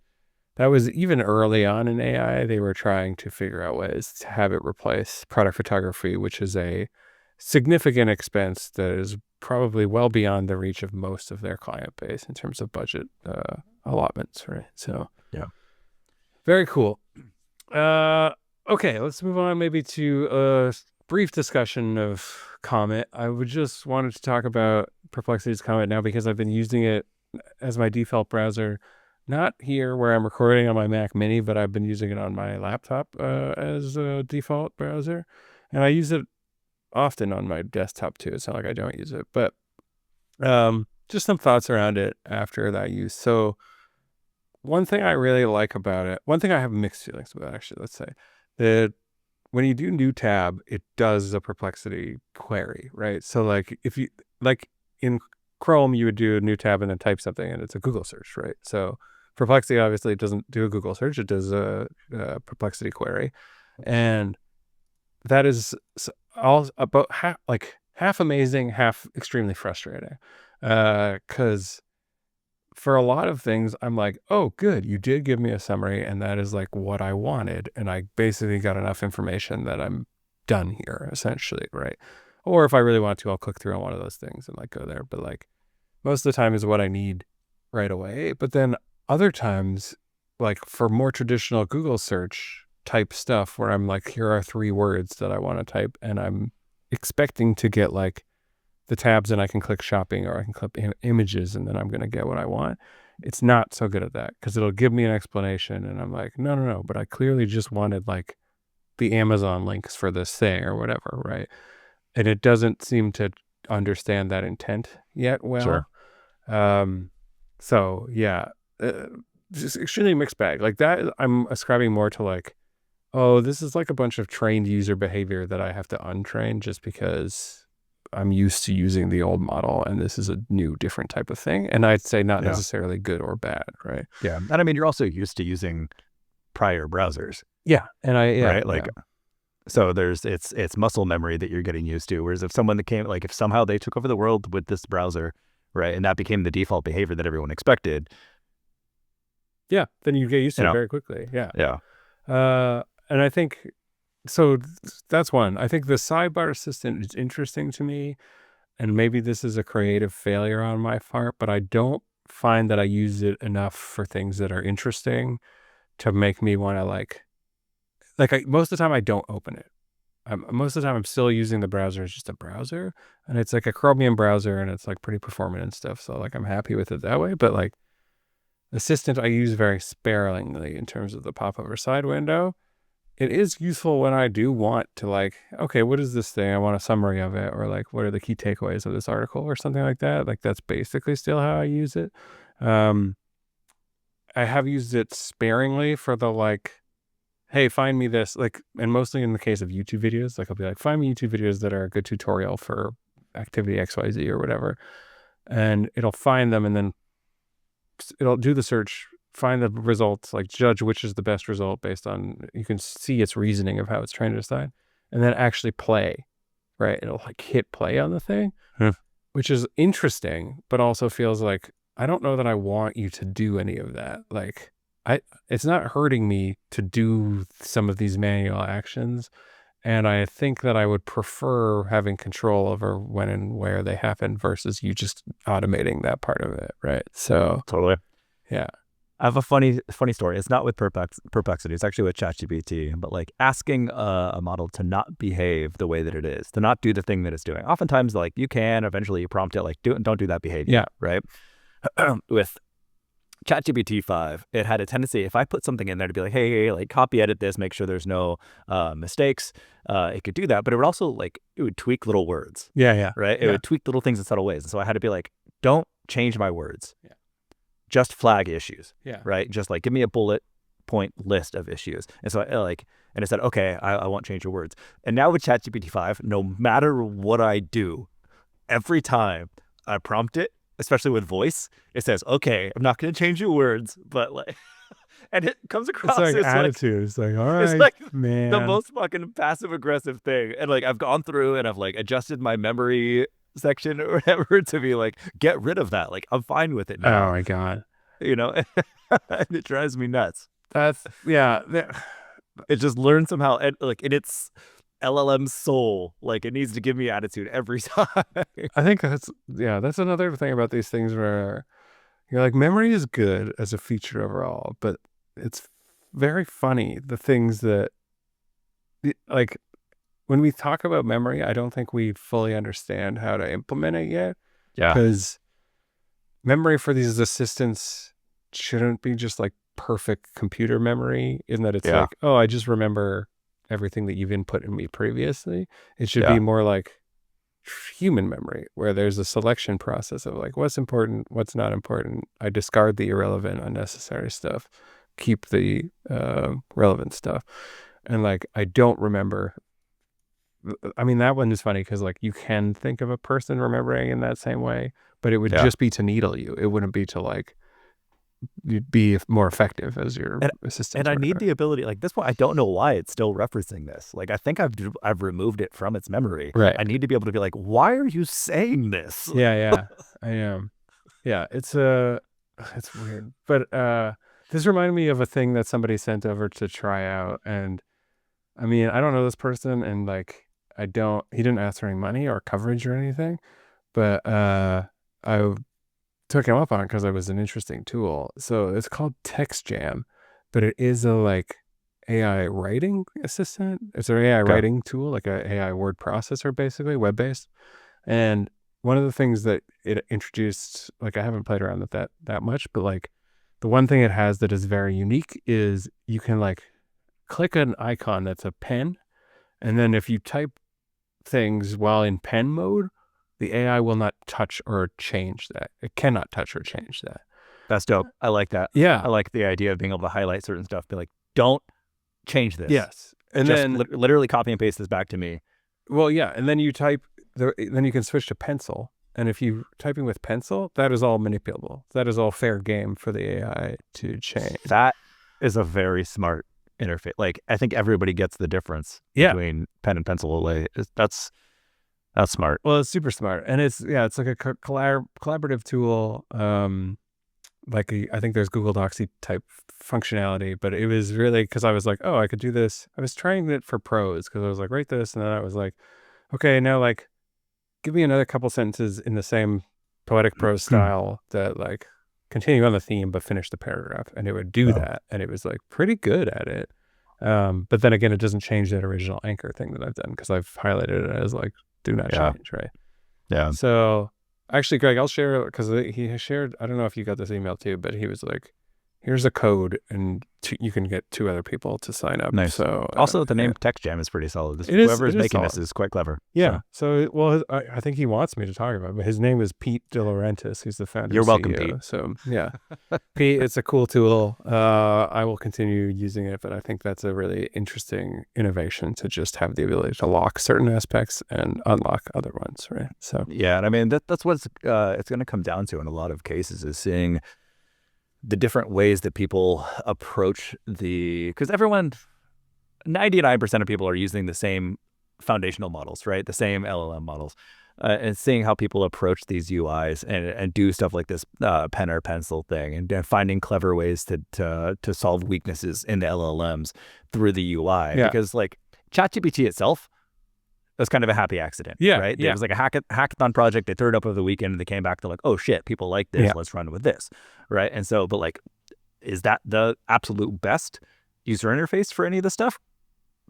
Speaker 1: that was even early on in AI. They were trying to figure out ways to have it replace product photography, which is a significant expense that is probably well beyond the reach of most of their client base in terms of budget allotments, right? So
Speaker 2: Yeah.
Speaker 1: very cool. Okay, let's move on maybe to a brief discussion of Comet. I would just wanted to talk about Perplexity's Comet now because I've been using it as my default browser, not here where I'm recording on my Mac Mini, but I've been using it on my laptop as a default browser. And I use it often on my desktop too. It's not like I don't use it, but just some thoughts around it after that use. So one thing I really like about it, one thing I have mixed feelings about, actually, let's say, that when you do new tab, it does a Perplexity query, right? So like if you, like in Chrome, you would do a new tab and then type something and it's a Google search, right? So Perplexity obviously doesn't do a Google search. It does a Perplexity query. And that is all about half amazing, half extremely frustrating. Because for a lot of things, I'm like, oh, good, you did give me a summary, and that is like what I wanted. And I basically got enough information that I'm done here, essentially, right? Or if I really want to, I'll click through on one of those things and like go there. But like most of the time is what I need right away. But then other times, like for more traditional Google search type stuff, where I'm like, here are 3 words that I want to type, and I'm expecting to get like the tabs and I can click shopping or I can click images and then I'm going to get what I want. It's not so good at that because it'll give me an explanation and I'm like, no, no, no. But I clearly just wanted like the Amazon links for this thing or whatever, right? And it doesn't seem to understand that intent yet
Speaker 2: Sure.
Speaker 1: well. Um, so yeah, uh, just extremely mixed bag. Like that, I'm ascribing more to like, oh, this is like a bunch of trained user behavior that I have to untrain just because I'm used to using the old model and this is a new, different type of thing. And I'd say not
Speaker 2: Yeah.
Speaker 1: necessarily good or bad, right?
Speaker 2: Yeah. And I mean, you're also used to using prior browsers,
Speaker 1: Yeah. And yeah,
Speaker 2: right? Like, so it's muscle memory that you're getting used to. Whereas if someone that came, like if somehow they took over the world with this browser, right, and that became the default behavior that everyone expected,
Speaker 1: yeah, then you get used
Speaker 2: you
Speaker 1: to it
Speaker 2: know,
Speaker 1: very quickly. Yeah.
Speaker 2: yeah,
Speaker 1: And I think, so that's one. I think the sidebar assistant is interesting to me. And maybe this is a creative failure on my part, but I don't find that I use it enough for things that are interesting to make me want to most of the time I don't open it. Most of the time I'm still using the browser as just a browser, and it's like a Chromium browser and it's like pretty performant and stuff. So like I'm happy with it that way. But like Assistant, I use very sparingly in terms of the pop over side window. It is useful when I do want to like, okay, what is this thing? I want a summary of it, or like, what are the key takeaways of this article, or something like that. Like that's basically still how I use it. Um, I have used it sparingly for the like, hey, find me this, like, and mostly in the case of YouTube videos, like I'll be like, find me YouTube videos that are a good tutorial for activity XYZ or whatever, and it'll find them, and then it'll do the search, find the results, like judge which is the best result based on, you can see its reasoning of how it's trying to decide, and then actually play, right? It'll like hit play on the thing,
Speaker 2: Hmm.
Speaker 1: which is interesting, but also feels like, I don't know that I want you to do any of that. Like, it's not hurting me to do some of these manual actions. And I think that I would prefer having control over when and where they happen versus you just automating that part of it. Right. So,
Speaker 2: totally.
Speaker 1: yeah.
Speaker 2: I have a funny story. It's not with Perplexity. It's actually with ChatGPT. But like asking a model to not behave the way that it is, to not do the thing that it's doing. Oftentimes, like you can eventually you prompt it like don't do that behavior,
Speaker 1: Yeah.
Speaker 2: right? With ChatGPT 5, it had a tendency, if I put something in there to be like, hey, like copy edit this, make sure there's no mistakes, it could do that. But it would also like, it would tweak little words,
Speaker 1: Yeah. Yeah.
Speaker 2: right? It
Speaker 1: Yeah.
Speaker 2: would tweak little things in subtle ways. And so I had to be like, don't change my words.
Speaker 1: Yeah.
Speaker 2: Just flag issues,
Speaker 1: Yeah.
Speaker 2: right? Just like give me a bullet point list of issues. And so and it said, okay, I won't change your words. And now with ChatGPT 5, no matter what I do, every time I prompt it, especially with voice, it says, okay, I'm not going to change your words, but like, and it comes
Speaker 1: It's
Speaker 2: across
Speaker 1: like
Speaker 2: as like,
Speaker 1: attitude. It's like, all
Speaker 2: it's
Speaker 1: right,
Speaker 2: like the
Speaker 1: man.
Speaker 2: most fucking passive aggressive thing. And like, I've gone through and I've like adjusted my memory section or whatever to be like, get rid of that. Like, I'm fine with it
Speaker 1: Oh
Speaker 2: now,
Speaker 1: my God.
Speaker 2: you know? And it drives me nuts.
Speaker 1: That's, yeah.
Speaker 2: It just learns somehow, and like in its LLM soul, like it needs to give me attitude every time.
Speaker 1: I think that's another thing about these things where you're like, memory is good as a feature overall, but it's very funny the things that, like, when we talk about memory, I don't think we fully understand how to implement it yet,
Speaker 2: Yeah,
Speaker 1: because memory for these assistants shouldn't be just like perfect computer memory, in that it's
Speaker 2: yeah,
Speaker 1: like, oh, I just remember everything that you've input in me previously. It should
Speaker 2: yeah,
Speaker 1: be more like human memory, where there's a selection process of like, what's important, what's not important. I discard the irrelevant, unnecessary stuff, keep the relevant stuff. And like, I don't remember. I mean, that one is funny because like you can think of a person remembering in that same way, but it would
Speaker 2: yeah,
Speaker 1: just be to needle you. It wouldn't be to like you'd be more effective as your
Speaker 2: And
Speaker 1: assistant
Speaker 2: I
Speaker 1: or
Speaker 2: need
Speaker 1: whatever.
Speaker 2: the ability, like this one, I don't know why it's still referencing this. Like I think I've removed it from its memory.
Speaker 1: Right.
Speaker 2: I need to be able to be like, why are you saying this?
Speaker 1: Yeah, yeah. I am. Yeah, it's weird. But this reminded me of a thing that somebody sent over to try out. And I mean, I don't know this person, and like he didn't ask for any money or coverage or anything, but I took him up on it because it was an interesting tool. So it's called TextJam, but it is a like AI writing assistant. It's an AI
Speaker 2: Okay.
Speaker 1: writing tool, like a AI word processor, basically web based. And one of the things that it introduced, like I haven't played around with that much, but like the one thing it has that is very unique is you can like click an icon that's a pen, and then if you type things while in pen mode, the AI will not touch or change that. It cannot touch or change that.
Speaker 2: That's dope. I like that.
Speaker 1: Yeah.
Speaker 2: I like the idea of being able to highlight certain stuff. Be like, don't change this.
Speaker 1: Yes. And
Speaker 2: Just
Speaker 1: then,
Speaker 2: literally copy and paste this back to me.
Speaker 1: well, yeah. And then then you can switch to pencil. And if you typing with pencil, that is all manipulable. That is all fair game for the AI to change.
Speaker 2: That is a very smart interface. Like I think everybody gets the difference
Speaker 1: Yeah.
Speaker 2: between pen and pencil. That's smart.
Speaker 1: Well, it's super smart. And it's like a collaborative tool. I think there's Google Docsy type functionality, but it was really because I was like, oh, I could do this. I was trying it for prose because I was like, write this. And then I was like, okay, now like give me another couple sentences in the same poetic prose style that like continue on the theme but finish the paragraph, and it would do
Speaker 2: Oh,
Speaker 1: that, and it was like pretty good at it. But then again, it doesn't change that original anchor thing that I've done because I've highlighted it as like do not
Speaker 2: yeah.
Speaker 1: change, right?
Speaker 2: Yeah.
Speaker 1: So actually, Greg, I'll share because he has shared. I don't know if you got this email too, but he was like, "Here's a code, and you can get 2 other people to sign up."
Speaker 2: Nice.
Speaker 1: So
Speaker 2: Also, the
Speaker 1: yeah,
Speaker 2: name TextJam is pretty solid.
Speaker 1: it is.
Speaker 2: Whoever is
Speaker 1: It is
Speaker 2: making this
Speaker 1: solid.
Speaker 2: is quite clever.
Speaker 1: Yeah.
Speaker 2: So
Speaker 1: So, well, I think he wants me to talk about it, but his name is Pete De Laurentiis. He's the founder
Speaker 2: you're
Speaker 1: and
Speaker 2: welcome, Pete.
Speaker 1: CEO. So, yeah, Pete, it's a cool tool. I will continue using it, but I think that's a really interesting innovation to just have the ability to lock certain aspects and unlock other ones, right? So,
Speaker 2: Yeah, and I mean that's what it's going to come down to in a lot of cases is seeing the different ways that people approach because 99% of people are using the same foundational models, right? The same LLM models. And seeing how people approach these UIs and do stuff like this pen or pencil thing and finding clever ways to solve weaknesses in the LLMs through the UI.
Speaker 1: yeah,
Speaker 2: Because like ChatGPT itself was kind of a happy accident,
Speaker 1: yeah,
Speaker 2: right? It
Speaker 1: yeah,
Speaker 2: was like a hackathon project. They threw it up over the weekend and they came back to like, oh shit, people like this.
Speaker 1: yeah,
Speaker 2: Let's run with this, right? And so, but like, is that the absolute best user interface for any of this stuff?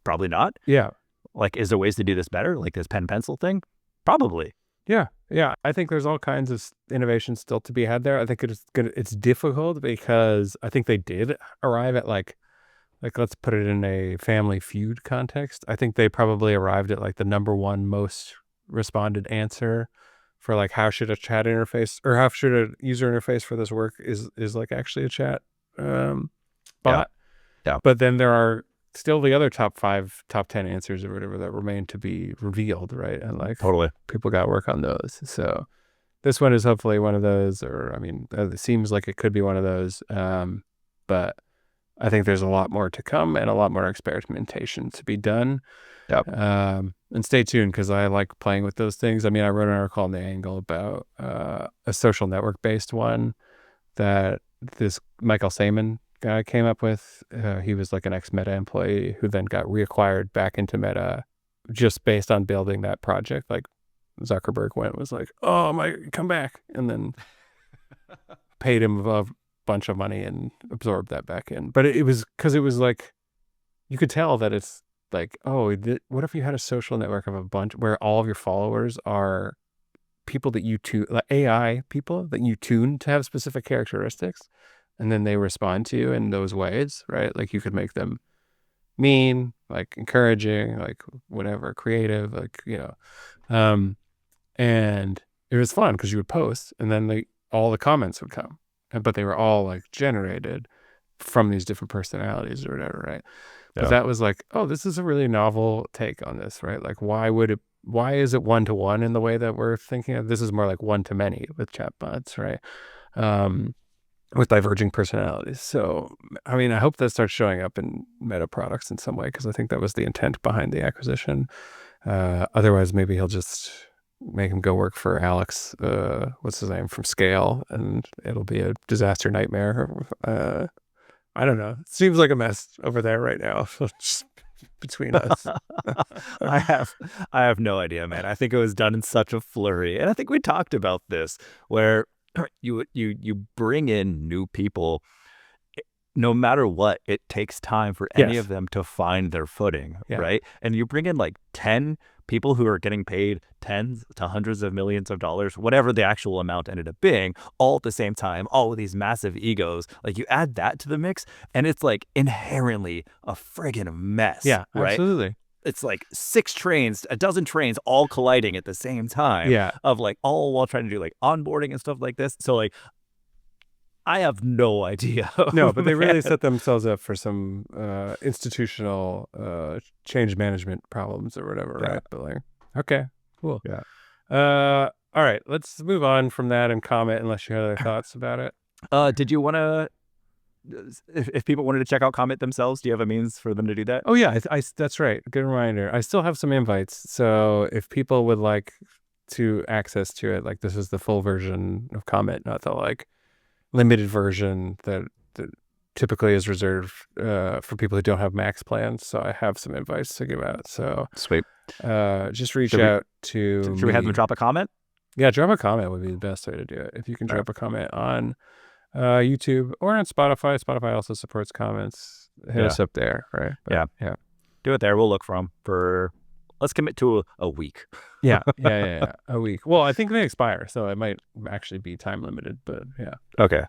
Speaker 2: Probably not.
Speaker 1: yeah.
Speaker 2: Like, is there ways to do this better? Like this pen pencil thing? Probably.
Speaker 1: Yeah, yeah. I think there's all kinds of innovations still to be had there. I think it's difficult because I think they did arrive at like let's put it in a Family Feud context. I think they probably arrived at like the number one most responded answer for like how should a chat interface or how should a user interface for this work is like actually a chat
Speaker 2: Yeah.
Speaker 1: bot.
Speaker 2: Yeah.
Speaker 1: But then there are still the other top 5, top 10 answers or whatever that remain to be revealed, right? And like
Speaker 2: Totally.
Speaker 1: people got to work on those. So this one is hopefully one of those, or I mean, it seems like it could be one of those. But I think there's a lot more to come and a lot more experimentation to be done.
Speaker 2: Yep.
Speaker 1: And stay tuned because I like playing with those things. I mean, I wrote an article on The Angle about a social network based one that this Michael Saman guy came up with. He was like an ex-Meta employee who then got reacquired back into Meta just based on building that project. Like Zuckerberg was like, oh my, come back. And then paid him a bunch of money and absorbed that back in. But it was because it was like, you could tell that it's like, oh, what if you had a social network of a bunch where all of your followers are people that you tune, like AI people that you tune to have specific characteristics, and then they respond to you in those ways, right? Like you could make them mean, like encouraging, like whatever, creative, like, and it was fun because you would post and then all the comments would come, but they were all like generated from these different personalities or whatever, right? But
Speaker 2: Yeah.
Speaker 1: that was like, oh, this is a really novel take on this, right? Like, why is it one-to-one in the way that we're thinking of? This is more like one-to-many with chatbots, right? with diverging personalities. So, I mean, I hope that starts showing up in Meta products in some way, because I think that was the intent behind the acquisition. Otherwise, maybe he'll just make him go work for Alex, what's his name, from Scale, and it'll be a disaster nightmare. I don't know. It seems like a mess over there right now, just between us.
Speaker 2: I have I have no idea, man. I think it was done in such a flurry. And I think we talked about this where you bring in new people, no matter what, it takes time for any
Speaker 1: Yes.
Speaker 2: of them to find their footing,
Speaker 1: Yeah.
Speaker 2: right? And you bring in like 10 people who are getting paid tens to hundreds of millions of dollars, whatever the actual amount ended up being, all at the same time, all with these massive egos. Like you add that to the mix, and it's like inherently a friggin' mess,
Speaker 1: Yeah,
Speaker 2: right?
Speaker 1: absolutely.
Speaker 2: It's like 6 trains, a dozen trains all colliding at the same time
Speaker 1: Yeah.
Speaker 2: of like all while trying to do like onboarding and stuff like this. So like I have no idea.
Speaker 1: No, but they
Speaker 2: Man.
Speaker 1: really set themselves up for some institutional change management problems or whatever,
Speaker 2: Yeah.
Speaker 1: right? But like, okay, cool.
Speaker 2: Yeah.
Speaker 1: All right, let's move on from that and comment, unless you had other thoughts about it.
Speaker 2: Did you want to, if people wanted to check out Comet themselves, do you have a means for them to do that?
Speaker 1: Oh yeah, that's right. Good reminder. I still have some invites, so if people would like to access to it, like this is the full version of Comet, not the like limited version that typically is reserved for people who don't have Max plans. So I have some invites to give out. So
Speaker 2: Sweet.
Speaker 1: just reach
Speaker 2: Should we
Speaker 1: out to
Speaker 2: should
Speaker 1: me.
Speaker 2: we have them drop a comment?
Speaker 1: Yeah, drop a comment would be the best way to do it. If you can
Speaker 2: All right.
Speaker 1: drop a comment on YouTube or on Spotify. Spotify also supports comments. Hit
Speaker 2: Yeah.
Speaker 1: us up there, right? But,
Speaker 2: Yeah.
Speaker 1: yeah.
Speaker 2: Do it there. We'll look for them for. Let's commit to a week.
Speaker 1: Yeah. A week. Well, I think they expire, so it might actually be time limited. But yeah.
Speaker 2: Okay.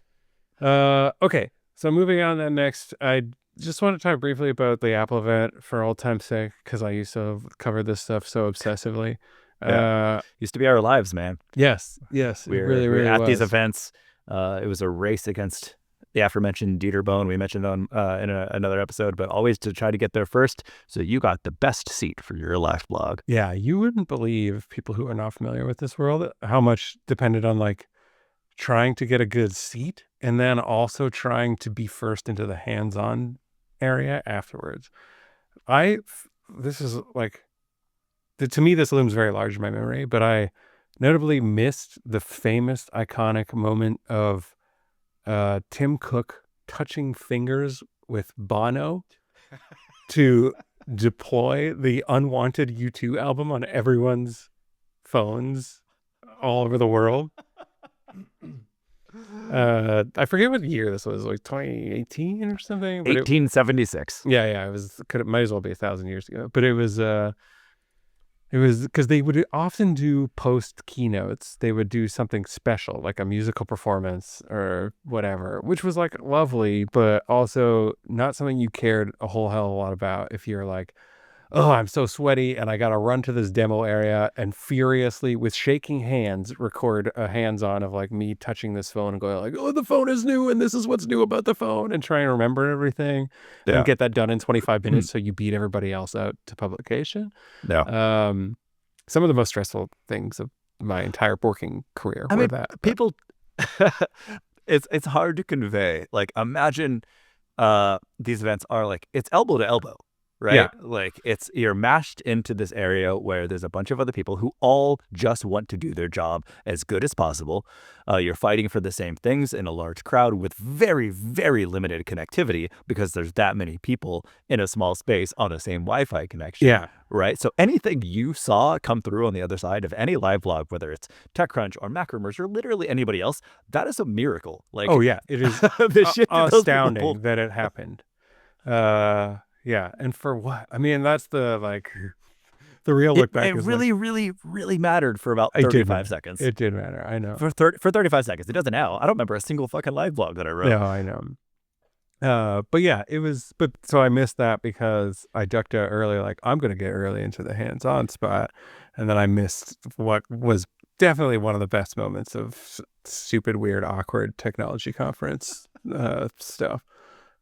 Speaker 1: Okay. So moving on then next, I just want to talk briefly about the Apple event for old time's sake, because I used to cover this stuff so obsessively.
Speaker 2: Yeah. Used to be our lives, man.
Speaker 1: Yes, it
Speaker 2: We were
Speaker 1: really
Speaker 2: at
Speaker 1: was.
Speaker 2: these events. It was a race against the aforementioned Dieter Bohn we mentioned on in another episode, but always to try to get there first. So you got the best seat for your life blog.
Speaker 1: Yeah, you wouldn't believe, people who are not familiar with this world, how much depended on like trying to get a good seat and then also trying to be first into the hands-on area afterwards. This is like, to me, this looms very large in my memory, but I notably missed the famous iconic moment of Tim Cook touching fingers with Bono to deploy the unwanted U2 album on everyone's phones all over the world. I forget what year this was, like 2018 or something. But
Speaker 2: 1876.
Speaker 1: It was. Might as well be 1,000 years ago. But it was because they would often do post keynotes. They would do something special, like a musical performance or whatever, which was like lovely, but also not something you cared a whole hell of a lot about if you're like, oh, I'm so sweaty and I got to run to this demo area and furiously, with shaking hands, record a hands-on of like me touching this phone and going like, oh, the phone is new and this is what's new about the phone, and try and remember everything and get that done in 25 minutes so you beat everybody else out to publication.
Speaker 2: No.
Speaker 1: Some of the most stressful things of my entire working career were that.
Speaker 2: People, it's hard to convey. Like imagine these events are like, it's elbow to elbow. Right?
Speaker 1: Yeah.
Speaker 2: Like you're mashed into this area where there's a bunch of other people who all just want to do their job as good as possible. You're fighting for the same things in a large crowd with very, very limited connectivity because there's that many people in a small space on the same Wi-Fi connection.
Speaker 1: Yeah.
Speaker 2: Right. So anything you saw come through on the other side of any live blog, whether it's TechCrunch or Macrumors or literally anybody else, that is a miracle. Like,
Speaker 1: oh yeah, it is
Speaker 2: the shit that
Speaker 1: astounding that it happened. Yeah, and for what? I mean, that's the real look back.
Speaker 2: It really, really, really mattered for about
Speaker 1: It did
Speaker 2: 35
Speaker 1: matter.
Speaker 2: seconds.
Speaker 1: It did matter. I know.
Speaker 2: For 35 seconds. It doesn't now. I don't remember a single fucking live blog that I wrote.
Speaker 1: No, I know. But yeah, it was. But so I missed that because I ducked out early. Like, I'm gonna get early into the hands-on spot, and then I missed what was definitely one of the best moments of stupid, weird, awkward technology conference stuff.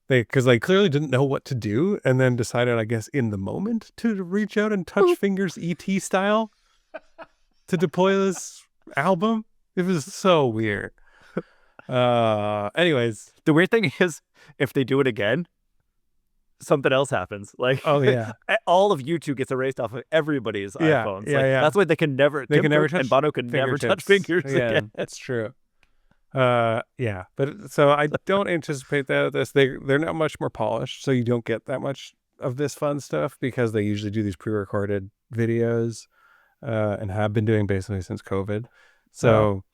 Speaker 1: Because they clearly didn't know what to do, and then decided, I guess, in the moment to reach out and touch fingers ET style to deploy this album. It was so weird. Anyways.
Speaker 2: The weird thing is, if they do it again, something else happens. Like
Speaker 1: Oh yeah.
Speaker 2: all of YouTube gets erased off of everybody's
Speaker 1: Yeah.
Speaker 2: iPhones.
Speaker 1: Yeah.
Speaker 2: Like
Speaker 1: Yeah.
Speaker 2: that's why they can never.
Speaker 1: They
Speaker 2: Tim
Speaker 1: can never
Speaker 2: Cook and
Speaker 1: touch
Speaker 2: Bono could never touch
Speaker 1: fingertips
Speaker 2: fingers again.
Speaker 1: again. It's true. Yeah. But so I don't anticipate that this they're not much more polished, so you don't get that much of this fun stuff because they usually do these pre-recorded videos and have been doing basically since COVID.
Speaker 2: Oh,
Speaker 1: So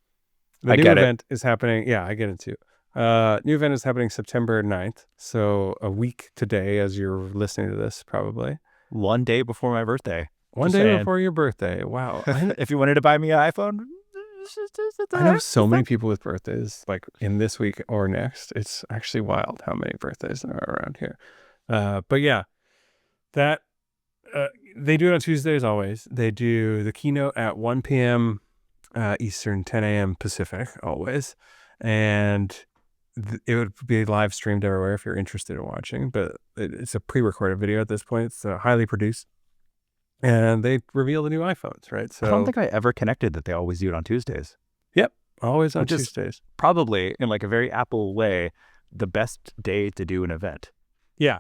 Speaker 1: the
Speaker 2: I
Speaker 1: new
Speaker 2: get it.
Speaker 1: event is happening. Yeah, I get it too. New event is happening September 9th. So a week today, as you're listening to this, probably.
Speaker 2: One day before my birthday.
Speaker 1: One
Speaker 2: Just
Speaker 1: day
Speaker 2: saying.
Speaker 1: before your birthday. Wow.
Speaker 2: If you wanted to buy me an iPhone,
Speaker 1: I know so many people with birthdays like in this week or next. It's actually wild how many birthdays there are around here. But yeah, that they do it on Tuesdays always. They do the keynote at 1 p.m. Eastern, 10 a.m. Pacific always. And it would be live streamed everywhere if you're interested in watching. But it's a pre-recorded video at this point. It's highly produced. And they reveal the new iPhones, right?
Speaker 2: I don't
Speaker 1: So,
Speaker 2: think I ever connected that they always do it on Tuesdays,
Speaker 1: yep, always on
Speaker 2: which is
Speaker 1: Tuesdays.
Speaker 2: probably in like a very Apple way the best day to do an event.
Speaker 1: Yeah.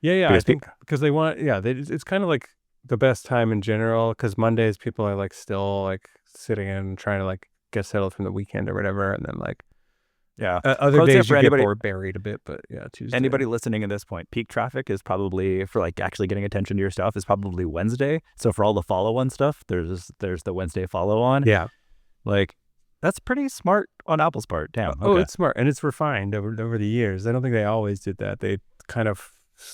Speaker 1: Yeah. I
Speaker 2: Because
Speaker 1: think because they want, it's kind of like the best time in general because Mondays people are like still like sitting in trying to like get settled from the weekend or whatever. And then like
Speaker 2: yeah.
Speaker 1: other
Speaker 2: Pro tip
Speaker 1: days
Speaker 2: for
Speaker 1: you get
Speaker 2: anybody
Speaker 1: buried a bit. But yeah, Tuesday.
Speaker 2: anybody listening at this point, peak traffic is probably for like actually getting attention to your stuff is probably Wednesday. So for all the follow-on stuff, there's the Wednesday follow-on.
Speaker 1: Yeah.
Speaker 2: Like that's pretty smart on Apple's part. Damn.
Speaker 1: Oh,
Speaker 2: Okay.
Speaker 1: it's smart. And it's refined over the years. I don't think they always did that. They kind of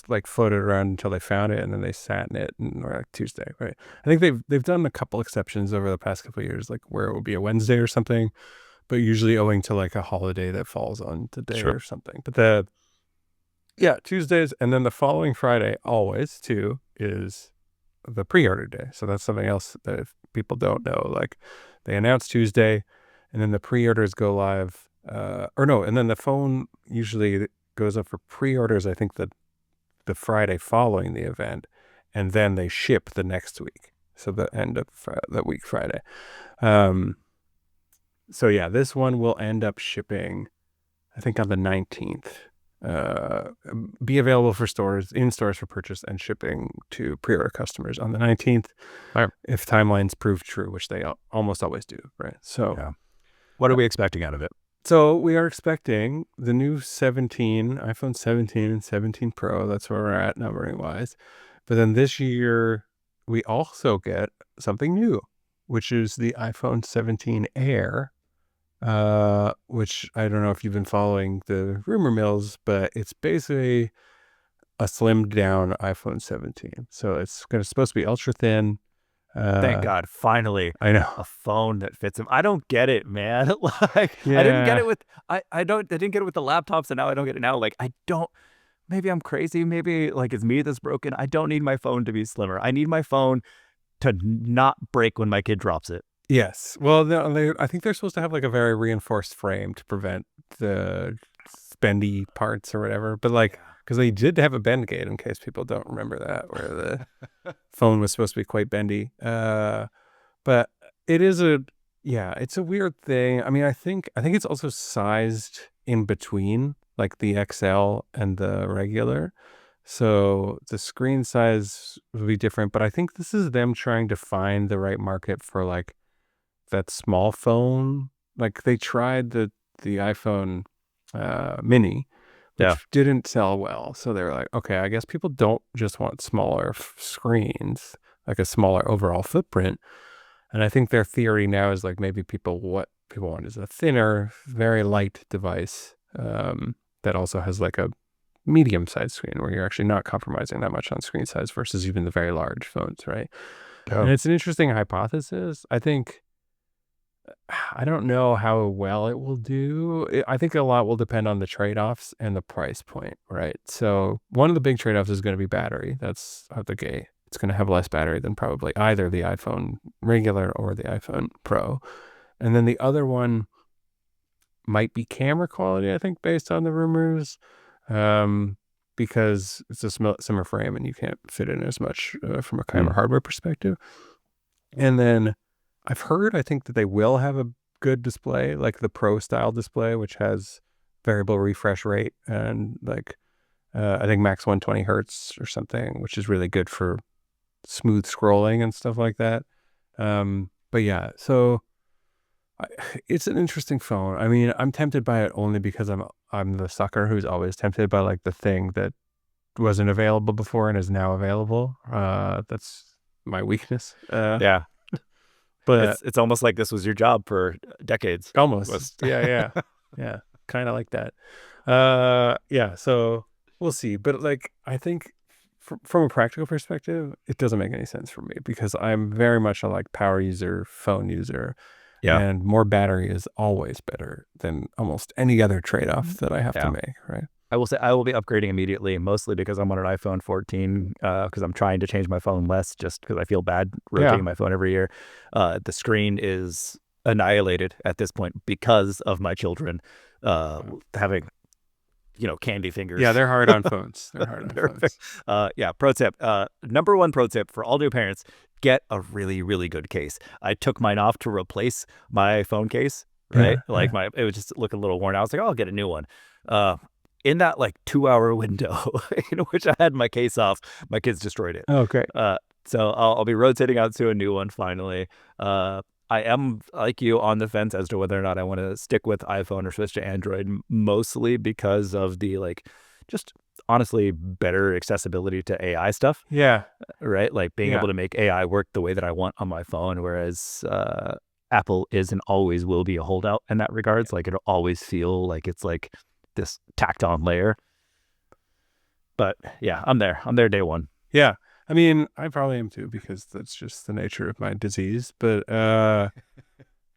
Speaker 1: like floated around until they found it and then they sat in it and or like Tuesday, right? I think they've done a couple exceptions over the past couple of years, like where it would be a Wednesday or something, but usually owing to like a holiday that falls on the day or something. But Tuesdays and then the following Friday always too is the pre-order day. So that's something else that if people don't know, like they announce Tuesday and then the pre-orders go live and then the phone usually goes up for pre-orders, I think the Friday following the event, and then they ship the next week. So the end of that week, Friday. So yeah, this one will end up shipping, I think on the 19th, be available for in stores for purchase and shipping to pre-order customers on the 19th.
Speaker 2: Right.
Speaker 1: If timelines prove true, which they almost always do. Right. So
Speaker 2: yeah. What are we expecting out of it?
Speaker 1: So we are expecting the new iPhone 17 and 17 Pro. That's where we're at numbering wise. But then this year, we also get something new, which is the iPhone 17 Air, which I don't know if you've been following the rumor mills, but it's basically a slimmed down iPhone 17. So it's supposed to be ultra thin.
Speaker 2: Thank God, finally,
Speaker 1: I know
Speaker 2: a phone that fits him. I don't get it, man. Like
Speaker 1: yeah.
Speaker 2: I didn't get it with I didn't get it with the laptops, and now I don't get it now. Like I don't. Maybe I'm crazy. Maybe like it's me that's broken. I don't need my phone to be slimmer. I need my phone to not break when my kid drops it.
Speaker 1: Yes. Well, I think they're supposed to have like a very reinforced frame to prevent the bendy parts or whatever. But like, because they did have a bend gate in case people don't remember that, where the phone was supposed to be quite bendy. But it is it's a weird thing. I mean, I think it's also sized in between like the XL and the regular. So the screen size will be different, but I think this is them trying to find the right market for like that small phone. Like they tried the iPhone mini, which didn't sell well. So they were like, okay, I guess people don't just want smaller screens, like a smaller overall footprint. And I think their theory now is like maybe what people want is a thinner, very light device that also has like a medium-sized screen where you're actually not compromising that much on screen size versus even the very large phones, right?
Speaker 2: Yeah.
Speaker 1: And it's an interesting hypothesis. I don't know how well it will do. I think a lot will depend on the trade-offs and the price point, right? So one of the big trade-offs is going to be battery. That's out the gate. It's going to have less battery than probably either the iPhone regular or the iPhone Pro. And then the other one might be camera quality, I think, based on the rumors, because it's a similar frame and you can't fit in as much from a camera hardware perspective. And then I've heard, I think that they will have a good display, like the Pro style display, which has variable refresh rate and like I think max 120 hertz or something, which is really good for smooth scrolling and stuff like that. But yeah, so I, it's an interesting phone. I mean, I'm tempted by it only because I'm the sucker who's always tempted by like the thing that wasn't available before and is now available. That's my weakness.
Speaker 2: Yeah,
Speaker 1: But
Speaker 2: it's almost like this was your job for decades.
Speaker 1: almost,
Speaker 2: Was
Speaker 1: yeah, kind of like that. Yeah. So we'll see. But like, I think from a practical perspective, it doesn't make any sense for me because I'm very much a like power user, phone user,
Speaker 2: yeah,
Speaker 1: and more battery is always better than almost any other trade-off that I have to
Speaker 2: yeah.
Speaker 1: make. Right.
Speaker 2: I will say I will be upgrading immediately, mostly because I'm on an iPhone 14, because I'm trying to change my phone less, just because I feel bad
Speaker 1: Yeah.
Speaker 2: rotating my phone every year. The screen is annihilated at this point because of my children having, candy
Speaker 1: Yeah,
Speaker 2: fingers.
Speaker 1: they're hard on phones. They're hard on phones.
Speaker 2: Yeah, pro tip. Number one pro tip for all new parents: get a really, really good case. I took mine off to replace my phone case. Right,
Speaker 1: Yeah.
Speaker 2: like it was just looking a little worn out. I was like, oh, I'll get a new one. In that like 2 hour window in which I had my case off, my kids destroyed it.
Speaker 1: Oh, great.
Speaker 2: So I'll be rotating out to a new one finally. I am like you on the fence as to whether or not I want to stick with iPhone or switch to Android, mostly because of the like, just honestly better accessibility to AI stuff,
Speaker 1: Yeah.
Speaker 2: right? Like being
Speaker 1: Yeah.
Speaker 2: able to make AI work the way that I want on my phone, whereas Apple is and always will be a holdout in that regards. Like it'll always feel like it's like this tacked on layer. But yeah, I'm there. I'm there day one.
Speaker 1: Yeah. I mean, I probably am too because that's just the nature of my disease. But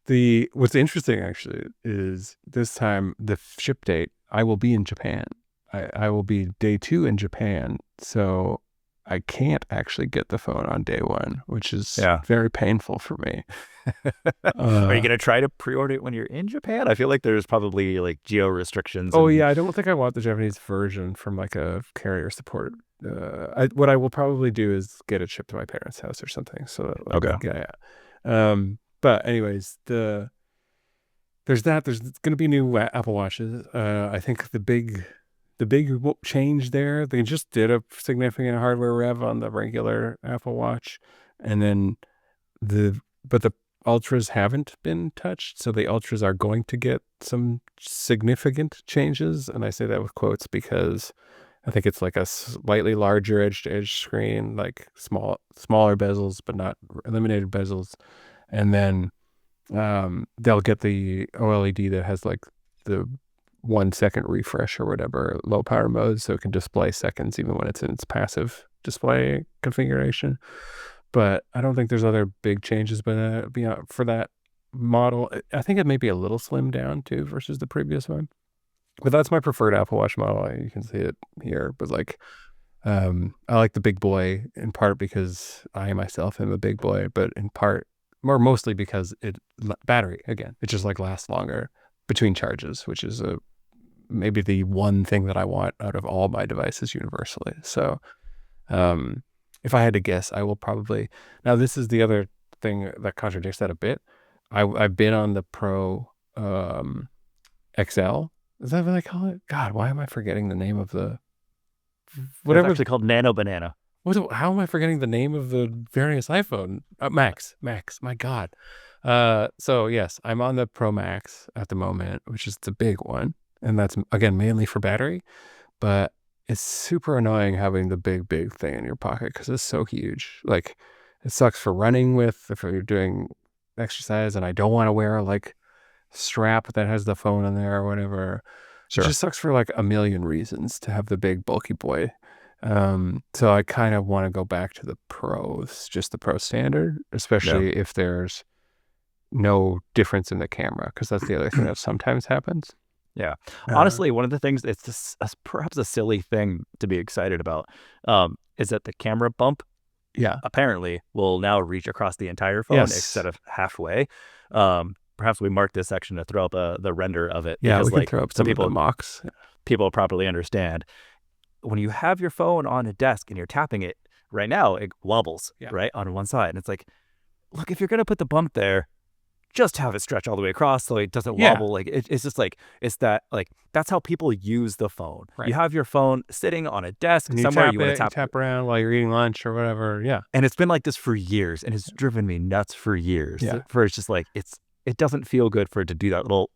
Speaker 1: the what's interesting actually is this time the ship date, I will be in Japan. I will be day 2 in Japan. So I can't actually get the phone on day 1, which is
Speaker 2: Yeah.
Speaker 1: very painful for me.
Speaker 2: Are you
Speaker 1: Uh,
Speaker 2: gonna try to pre-order it when you're in Japan? I feel like there's probably like geo restrictions
Speaker 1: oh
Speaker 2: and
Speaker 1: yeah, I don't think I want the Japanese version from like a carrier support. What I will probably do is get it shipped to my parents' house or something. So that, like,
Speaker 2: okay.
Speaker 1: yeah, yeah. But anyways, there's that. There's going to be new Apple Watches. I think the big change there. They just did a significant hardware rev on the regular Apple Watch, and then but the Ultras haven't been touched. So the Ultras are going to get some significant changes, and I say that with quotes because I think it's like a slightly larger edge-to-edge screen, like smaller bezels, but not eliminated bezels, and then they'll get the OLED that has like the 1 second refresh or whatever low power mode, so it can display seconds even when it's in its passive display configuration. But I don't think there's other big changes, but beyond for that model, I think it may be a little slimmed down too versus the previous one. But that's my preferred Apple Watch model. You can see it here, but like I like the big boy in part because I myself am a big boy, but in part more mostly because battery again, it just like lasts longer between charges, which is maybe the one thing that I want out of all my devices universally. So if I had to guess, I will probably, now this is the other thing that contradicts that a bit. I've been on the Pro XL. Is that what they call it? God, why am I forgetting the name of the
Speaker 2: It's
Speaker 1: whatever?
Speaker 2: actually called Nano Banana.
Speaker 1: How am I forgetting the name of the various iPhone? Max. My God. So yes, I'm on the Pro Max at the moment, which is the big one, and that's again mainly for battery. But it's super annoying having the big thing in your pocket because it's so huge. Like it sucks for running with if you're doing exercise, and I don't want to wear like strap that has the phone in there or whatever. It
Speaker 2: Sure.
Speaker 1: just sucks for like a million reasons to have the big bulky boy. So I kind of want to go back to the pros, just the pro standard,
Speaker 2: Yeah.
Speaker 1: especially if there's no difference in the camera, because that's the other thing that sometimes happens.
Speaker 2: Yeah.
Speaker 1: Uh,
Speaker 2: Honestly, one of the things, it's just perhaps a silly thing to be excited about, is that the camera bump
Speaker 1: yeah.
Speaker 2: apparently will now reach across the entire phone
Speaker 1: Yes.
Speaker 2: instead of halfway. Perhaps we mark this section to throw up the render of it
Speaker 1: Yeah, we
Speaker 2: because
Speaker 1: can
Speaker 2: like
Speaker 1: throw up
Speaker 2: so
Speaker 1: some of the
Speaker 2: people
Speaker 1: mocks.
Speaker 2: people properly understand when you have your phone on a desk and you're tapping it right now, it wobbles
Speaker 1: Yeah.
Speaker 2: right on one side. And it's like, look, if you're gonna put the bump there, just have it stretch all the way across so it doesn't
Speaker 1: Yeah.
Speaker 2: wobble. Like it's just like it's that like that's how people use the phone. You
Speaker 1: Right.
Speaker 2: have your phone sitting on a desk
Speaker 1: And you
Speaker 2: somewhere. You
Speaker 1: tap
Speaker 2: want to
Speaker 1: it, you
Speaker 2: tap,
Speaker 1: tap around while you're eating lunch or whatever. Yeah.
Speaker 2: and it's been like this for years, and it's driven me nuts for years.
Speaker 1: Yeah.
Speaker 2: For it's just like it doesn't feel good for it to do that little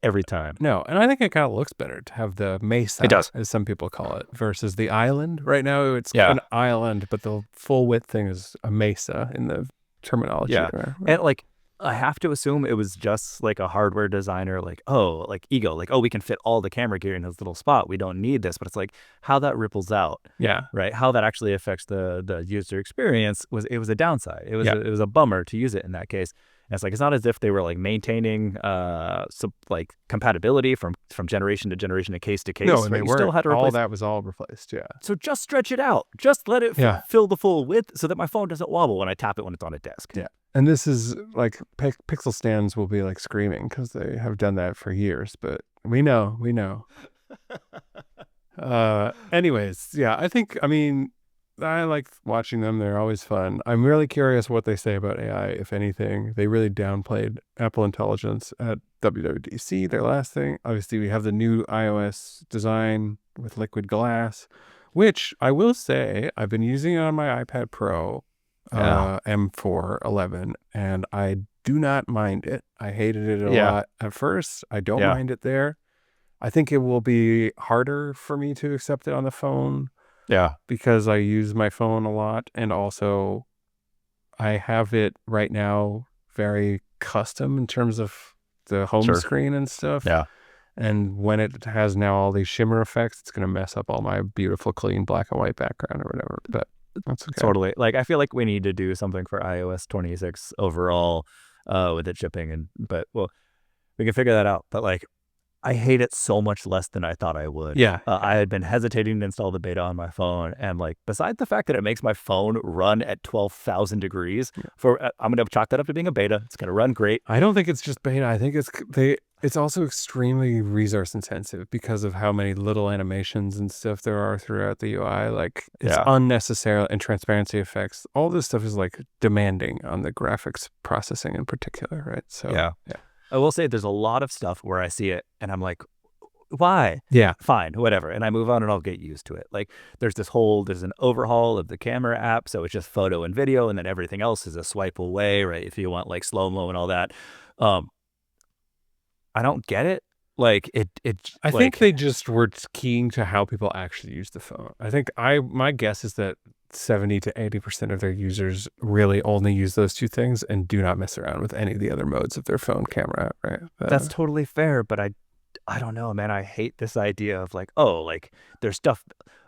Speaker 2: every time.
Speaker 1: No, and I think it kind of looks better to have the
Speaker 2: It
Speaker 1: mesa,
Speaker 2: does.
Speaker 1: as some people call it, versus the island. Right now, it's
Speaker 2: Yeah.
Speaker 1: an island, but the full width thing is a mesa in the terminology
Speaker 2: Yeah.
Speaker 1: there. Right?
Speaker 2: And like I have to assume it was just like a hardware designer, like, oh, like ego, like, oh, we can fit all the camera gear in this little spot. We don't need this. But it's like how that ripples out,
Speaker 1: Yeah.
Speaker 2: right? How that actually affects the user experience was a downside. It was
Speaker 1: Yeah.
Speaker 2: it was a bummer to use it in that case. And it's like it's not as if they were like maintaining like compatibility from generation to generation and case to
Speaker 1: No,
Speaker 2: case,
Speaker 1: and
Speaker 2: right?
Speaker 1: they
Speaker 2: You still
Speaker 1: weren't.
Speaker 2: had to
Speaker 1: All
Speaker 2: replace.
Speaker 1: that was all replaced. Yeah.
Speaker 2: So just stretch it out. Just let it
Speaker 1: Yeah.
Speaker 2: fill the full width so that my phone doesn't wobble when I tap it when it's on a desk.
Speaker 1: Yeah. And this is like Pixel stands will be like screaming because they have done that for years, but we know. Anyways, yeah, I mean, I like watching them. They're always fun. I'm really curious what they say about AI, if anything. They really downplayed Apple Intelligence at WWDC, their last thing. Obviously, we have the new iOS design with liquid glass, which I will say I've been using it on my iPad Pro
Speaker 2: Yeah.
Speaker 1: M4 11, and I do not mind it. I hated it a
Speaker 2: Yeah.
Speaker 1: lot at first. I don't
Speaker 2: Yeah.
Speaker 1: mind it there. I think it will be harder for me to accept it on the phone
Speaker 2: Yeah.
Speaker 1: because I use my phone a lot, and also I have it right now very custom in terms of the home
Speaker 2: Sure.
Speaker 1: screen and stuff.
Speaker 2: Yeah.
Speaker 1: And when it has now all these shimmer effects, it's going to mess up all my beautiful, clean black and white background or whatever. But that's okay.
Speaker 2: Totally. Like I feel like we need to do something for iOS 26 overall with it shipping but well, we can figure that out. But like I hate it so much less than I thought I would.
Speaker 1: Yeah.
Speaker 2: I had been hesitating to install the beta on my phone, and like besides the fact that it makes my phone run at 12,000 degrees, I'm going to chalk that up to being a beta. It's going to run great.
Speaker 1: I don't think it's just beta. I think it's also extremely resource intensive because of how many little animations and stuff there are throughout the UI. Like it's unnecessary, and transparency effects. All this stuff is like demanding on the graphics processing in particular, right? So
Speaker 2: yeah. I will say there's a lot of stuff where I see it and I'm like, why?
Speaker 1: Yeah.
Speaker 2: Fine, whatever. And I move on and I'll get used to it. Like there's an overhaul of the camera app. So it's just photo and video, and then everything else is a swipe away, right? If you want like slow-mo and all that. I don't get it. Like
Speaker 1: I think they just were keying to how people actually use the phone. I think my guess is that 70 to 80% of their users really only use those two things and do not mess around with any of the other modes of their phone camera, right?
Speaker 2: That's totally fair, but I don't know, man. I hate this idea of like, oh, like there's stuff.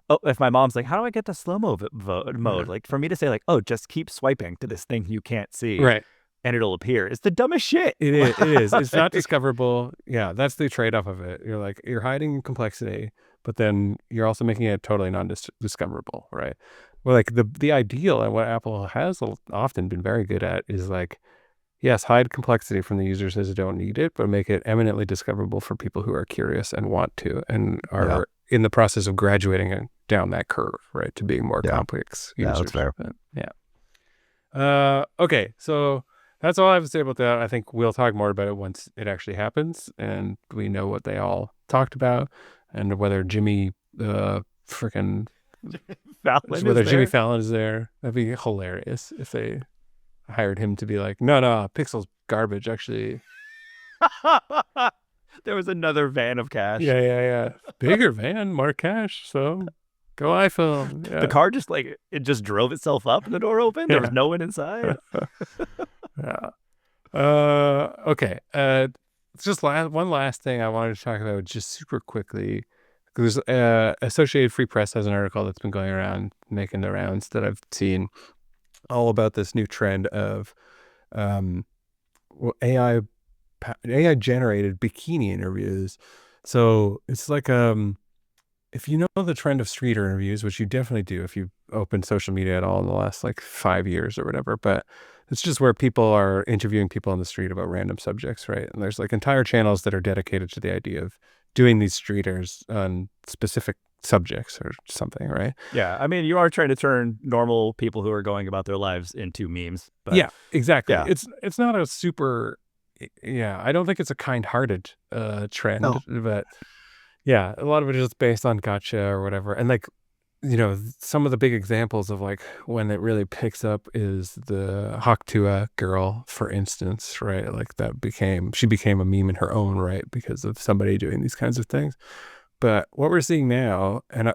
Speaker 2: Oh, if my mom's like, how do I get to slow-mo mode? Like for me to say like, oh, just keep swiping to this thing you can't see.
Speaker 1: Right.
Speaker 2: And it'll appear. It's the dumbest shit.
Speaker 1: It is. It's not discoverable. Yeah, that's the trade-off of it. You're like, you're hiding complexity, but then you're also making it totally non-discoverable, right? Well, like the ideal, and what Apple has often been very good at is like, yes, hide complexity from the users as they don't need it, but make it eminently discoverable for people who are curious and want to, and are in the process of graduating down that curve, right, to being more complex users.
Speaker 2: Yeah, that's fair.
Speaker 1: But, okay, so that's all I have to say about that. I think we'll talk more about it once it actually happens and we know what they all talked about, and whether Jimmy Jimmy Fallon is there. That'd be hilarious if they hired him to be like, no, Pixel's garbage, actually.
Speaker 2: There was another van of cash.
Speaker 1: Yeah. Bigger van, more cash. So go iPhone. Yeah.
Speaker 2: The car just like, it just drove itself up and the door opened. There was no one inside.
Speaker 1: Yeah. Okay. Just one last thing I wanted to talk about just super quickly. Because Associated Free Press has an article that's been going around, making the rounds that I've seen, all about this new trend of AI generated bikini interviews. So it's like if you know the trend of street interviews, which you definitely do if you open social media at all in the last like 5 years or whatever, but it's just where people are interviewing people on the street about random subjects, right? And there's like entire channels that are dedicated to the idea of doing these streeters on specific subjects or something, right?
Speaker 2: Yeah, I mean, you are trying to turn normal people who are going about their lives into memes, but
Speaker 1: Yeah, exactly.
Speaker 2: yeah.
Speaker 1: It's not a super, yeah, I don't think it's a kind-hearted trend,
Speaker 2: No.
Speaker 1: but yeah, a lot of it is based on gotcha or whatever. And like, some of the big examples of like when it really picks up is the Haktua girl, for instance, right? Like she became a meme in her own right because of somebody doing these kinds of things. But what we're seeing now, and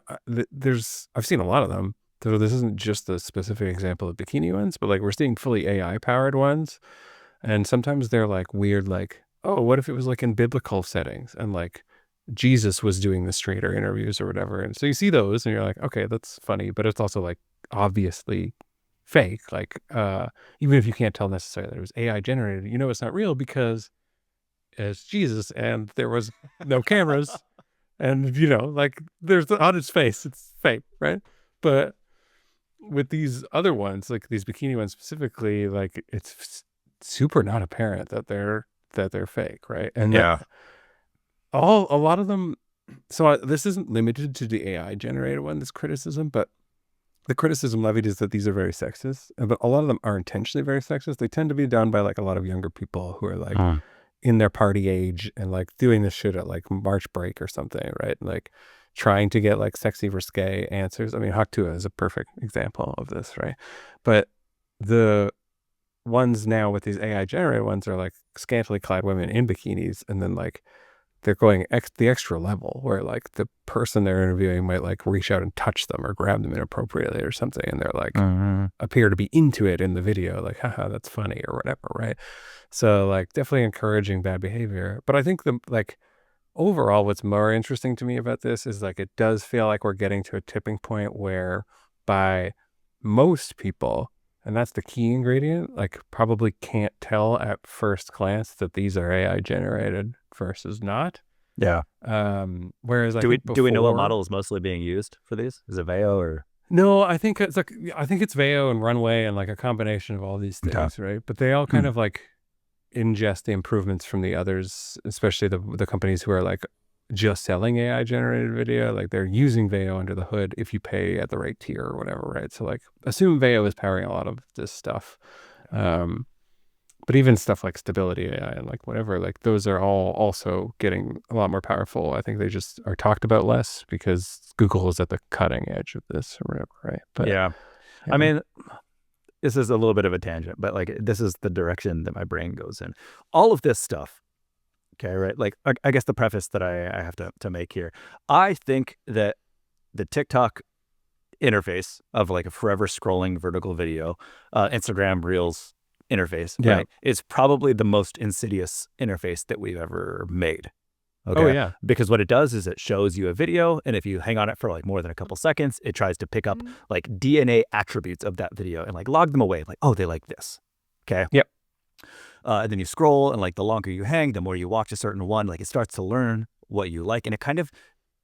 Speaker 1: I've seen a lot of them. So this isn't just the specific example of bikini ones, but like we're seeing fully AI powered ones. And sometimes they're like weird, like, oh, what if it was like in biblical settings and like Jesus was doing the straighter interviews or whatever. And so you see those and you're like, okay, that's funny, but it's also like obviously fake. Like, even if you can't tell necessarily that it was AI generated, it's not real because it's Jesus and there was no cameras and, like there's on his face, it's fake, right? But with these other ones, like these bikini ones specifically, like it's super not apparent that they're fake, right? And
Speaker 2: Yeah.
Speaker 1: a lot of them. So this isn't limited to the AI generated one, this criticism, but the criticism levied is that these are very sexist, but a lot of them are intentionally very sexist. They tend to be done by like a lot of younger people who are like in their party age and like doing this shit at like March break or something, right? Like trying to get like sexy risque answers. I mean, Haktua is a perfect example of this, right? But the ones now with these AI generated ones are like scantily clad women in bikinis, and then like they're going the extra level where like the person they're interviewing might like reach out and touch them or grab them inappropriately or something, and they're like appear to be into it in the video, like haha, that's funny or whatever, right? So like definitely encouraging bad behavior. But I think the like overall what's more interesting to me about this is like it does feel like we're getting to a tipping point where by most people, and that's the key ingredient, like probably can't tell at first glance that these are AI generated versus not.
Speaker 2: Yeah.
Speaker 1: Whereas I
Speaker 2: Do we
Speaker 1: think
Speaker 2: do we know what
Speaker 1: before,
Speaker 2: model is mostly being used for these? Is it Veo or
Speaker 1: no, I think it's Veo and Runway and like a combination of all these
Speaker 2: okay?
Speaker 1: things, right? But they all kind of like ingest the improvements from the others, especially the companies who are like just selling AI generated video. Like they're using Veo under the hood if you pay at the right tier or whatever, right? So like assume Veo is powering a lot of this stuff. But even stuff like stability AI and like whatever, like those are all also getting a lot more powerful. I think they just are talked about less because Google is at the cutting edge of this or whatever, right? But
Speaker 2: Yeah.
Speaker 1: yeah.
Speaker 2: I mean, this is a little bit of a tangent, but like this is the direction that my brain goes in. All of this stuff, okay, right? Like I guess the preface that I have to make here, I think that the TikTok interface of like a forever scrolling vertical video, Instagram Reels interface,
Speaker 1: Yeah.
Speaker 2: right, is probably the most insidious interface that we've ever made.
Speaker 1: Oh
Speaker 2: Okay.
Speaker 1: yeah.
Speaker 2: Because what it does is it shows you a video, and if you hang on it for like more than a couple seconds, it tries to pick up like DNA attributes of that video and like log them away. Like, oh, they like this. Okay.
Speaker 1: Yep.
Speaker 2: And then you scroll, and like the longer you hang, the more you watch a certain one, like it starts to learn what you like. And it kind of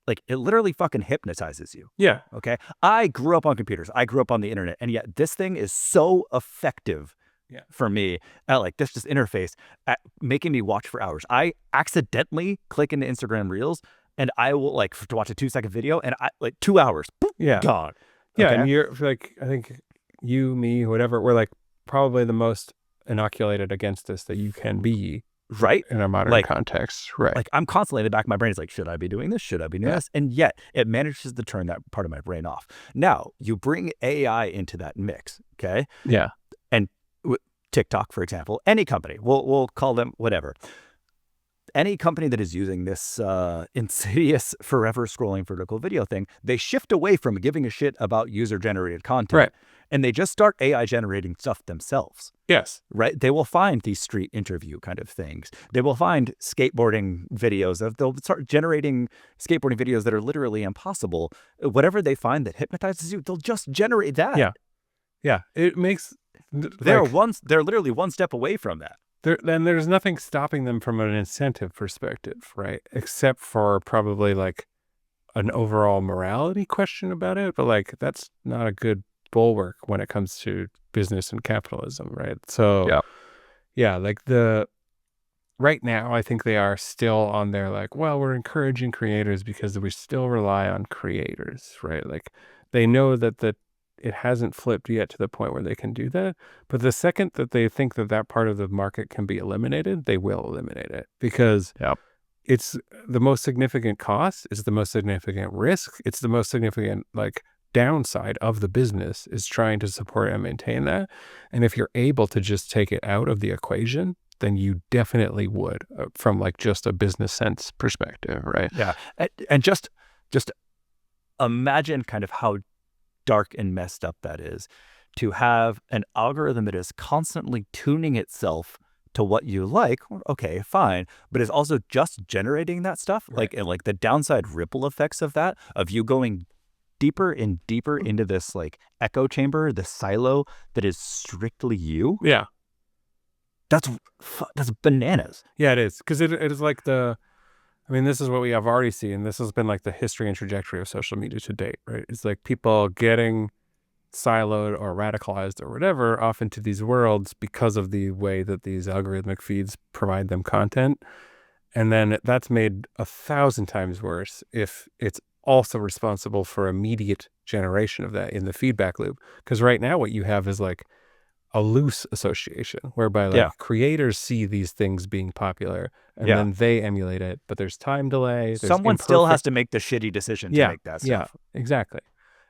Speaker 2: like it literally fucking hypnotizes you.
Speaker 1: Yeah.
Speaker 2: Okay. I grew up on computers. I grew up on the internet. And yet this thing is so effective for me at like this just interface at making me watch for hours. I accidentally click into Instagram Reels and I will like to watch a 2-second video and I like 2 hours. Boop,
Speaker 1: Yeah.
Speaker 2: gone.
Speaker 1: Yeah.
Speaker 2: Okay?
Speaker 1: And you're like, I think you, me, whatever, we're like probably the most inoculated against this that you can be.
Speaker 2: Right.
Speaker 1: In a modern context. Right.
Speaker 2: Like I'm constantly in the back of my brain is like, should I be doing this? Should I be doing this? And yet it manages to turn that part of my brain off. Now you bring AI into that mix. Okay.
Speaker 1: Yeah.
Speaker 2: And TikTok, for example, any company, we'll call them whatever. Any company that is using this insidious forever scrolling vertical video thing, they shift away from giving a shit about user-generated content.
Speaker 1: Right.
Speaker 2: And they just start AI generating stuff themselves.
Speaker 1: Yes.
Speaker 2: Right? They will find these street interview kind of things. They will find skateboarding videos. They'll start generating skateboarding videos that are literally impossible. Whatever they find that hypnotizes you, they'll just generate that.
Speaker 1: Yeah. Yeah. It makes...
Speaker 2: They're literally one step away from that.
Speaker 1: Then there's nothing stopping them from an incentive perspective, right? Except for probably like an overall morality question about it. But like, that's not a good bulwark when it comes to business and capitalism, right? So yeah, like right now, I think they are still on their like, well, we're encouraging creators because we still rely on creators, right? Like they know that it hasn't flipped yet to the point where they can do that. But the second that they think that that part of the market can be eliminated, they will eliminate it because
Speaker 2: Yep.
Speaker 1: it's the most significant cost, it's the most significant risk, it's the most significant like downside of the business is trying to support and maintain that. And if you're able to just take it out of the equation, then you definitely would from like just a business sense perspective, right?
Speaker 2: Yeah. And just imagine kind of how dark and messed up that is to have an algorithm that is constantly tuning itself to what you like. Okay, fine. But it's also just generating that stuff.
Speaker 1: Right.
Speaker 2: Like, and like the downside ripple effects of that, of you going deeper and deeper into this like echo chamber, the silo that is strictly you.
Speaker 1: Yeah.
Speaker 2: That's bananas.
Speaker 1: Yeah, it is. Because it is like I mean, this is what we have already seen. This has been like the history and trajectory of social media to date, right? It's like people getting siloed or radicalized or whatever off into these worlds because of the way that these algorithmic feeds provide them content. And then that's made 1,000 times worse if it's also responsible for immediate generation of that in the feedback loop. Because right now what you have is like a loose association whereby like
Speaker 2: Yeah.
Speaker 1: creators see these things being popular and
Speaker 2: Yeah.
Speaker 1: then they emulate it, but there's time delay, there's
Speaker 2: Someone still has
Speaker 1: imperfect.
Speaker 2: to make the shitty decision to
Speaker 1: Yeah,
Speaker 2: make that
Speaker 1: yeah,
Speaker 2: stuff.
Speaker 1: exactly.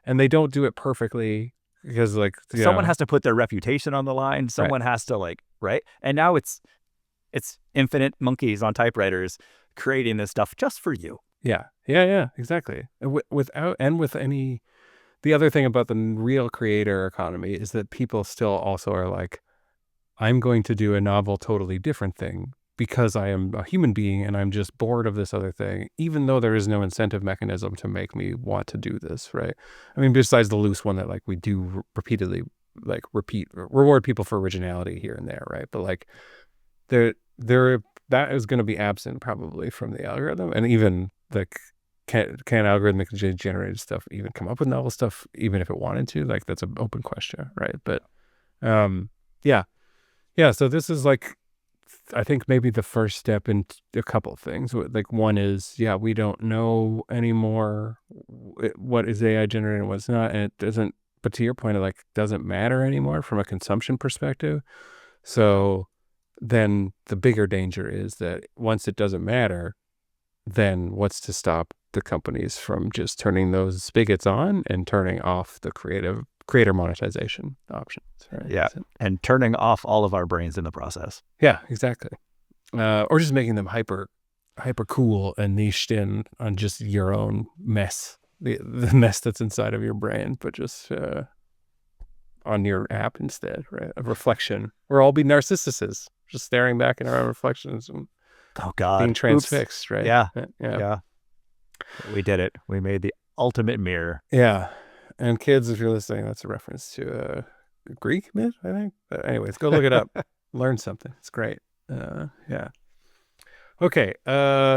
Speaker 1: And they don't do it perfectly because like,
Speaker 2: Someone has to put their reputation on the line.
Speaker 1: right.
Speaker 2: Someone has to like, right? And now it's infinite monkeys on typewriters creating this stuff just for you.
Speaker 1: Yeah, exactly. And without and with any, the other thing about the real creator economy is that people still also are like, I'm going to do a novel, totally different thing because I am a human being and I'm just bored of this other thing, even though there is no incentive mechanism to make me want to do this, right? I mean, besides the loose one that like we do repeatedly, like reward people for originality here and there, right? But like there that is going to be absent probably from the algorithm, and even like can algorithmic generated stuff even come up with novel stuff even if it wanted to? Like that's an open question, right? But yeah. So this is like, I think maybe the first step in a couple of things. Like one is, we don't know anymore what is AI generated and what's not, and it doesn't. But to your point, it like doesn't matter anymore from a consumption perspective. So then the bigger danger is that once it doesn't matter, then what's to stop the companies from just turning those spigots on and turning off the creator monetization options, right?
Speaker 2: Yeah. And turning off all of our brains in the process.
Speaker 1: Yeah, exactly. Or just making them hyper cool and niched in on just your own mess, the mess that's inside of your brain, but just on your app instead, right? A reflection. We'll all be narcissuses, just staring back in our own reflections and
Speaker 2: Oh God,
Speaker 1: being transfixed, right?
Speaker 2: Yeah. We did it. We made the ultimate mirror.
Speaker 1: Yeah. And kids, if you're listening, that's a reference to a Greek myth, I think. But anyways, go look it up. Learn something. It's great. Yeah. Okay.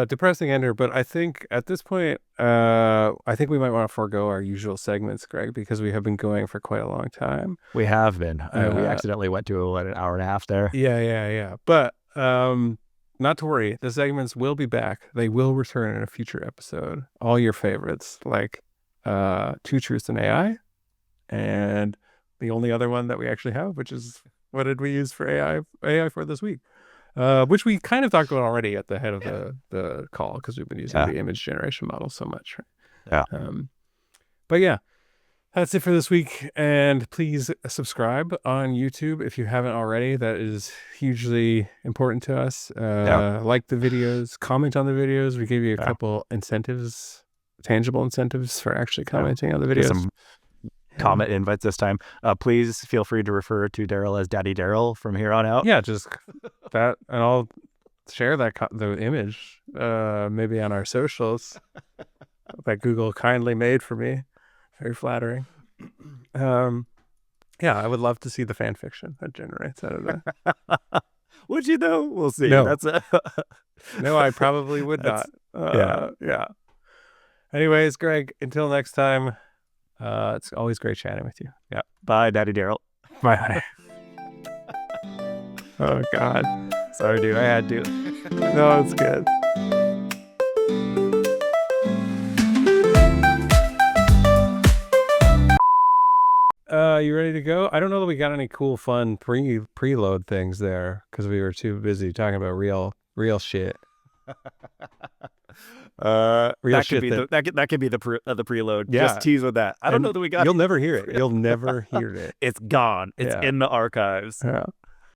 Speaker 1: Depressing ender, but I think at this point, I think we might want to forego our usual segments, Greg, because we have been going for quite a long time.
Speaker 2: We have been. We accidentally went to an hour and a half there.
Speaker 1: Yeah. But not to worry. The segments will be back. They will return in a future episode. All your favorites, like Two Truths and AI, and the only other one that we actually have, which is what did we use for AI for this week? Which we kind of talked about already at the head of the call because we've been using the image generation model so much. Right?
Speaker 2: Yeah.
Speaker 1: But yeah, that's it for this week. And please subscribe on YouTube if you haven't already. That is hugely important to us. Like the videos, comment on the videos. We gave you a couple incentives, tangible incentives for actually commenting on the videos.
Speaker 2: Some comment invites this time. Please feel free to refer to Daryl as Daddy Daryl from here on out.
Speaker 1: Yeah, just that, and I'll share the image maybe on our socials that Google kindly made for me. Very flattering. Yeah, I would love to see the fan fiction that generates out of that.
Speaker 2: Would you though? We'll see.
Speaker 1: No, no, I probably would not. Yeah. Anyways, Greg, until next time, it's always great chatting with you.
Speaker 2: Yeah. Bye, Daddy Daryl.
Speaker 1: Bye, honey. Oh, God.
Speaker 2: Sorry, dude. I had to.
Speaker 1: No, it's good. You ready to go? I don't know that we got any cool, fun preload things there because we were too busy talking about real shit. Real
Speaker 2: that
Speaker 1: shit
Speaker 2: could be that could be the preload.
Speaker 1: Yeah.
Speaker 2: Just tease with that. I don't know that we got.
Speaker 1: You'll never hear it. You'll never hear it.
Speaker 2: It's gone. It's in the archives.
Speaker 1: Yeah.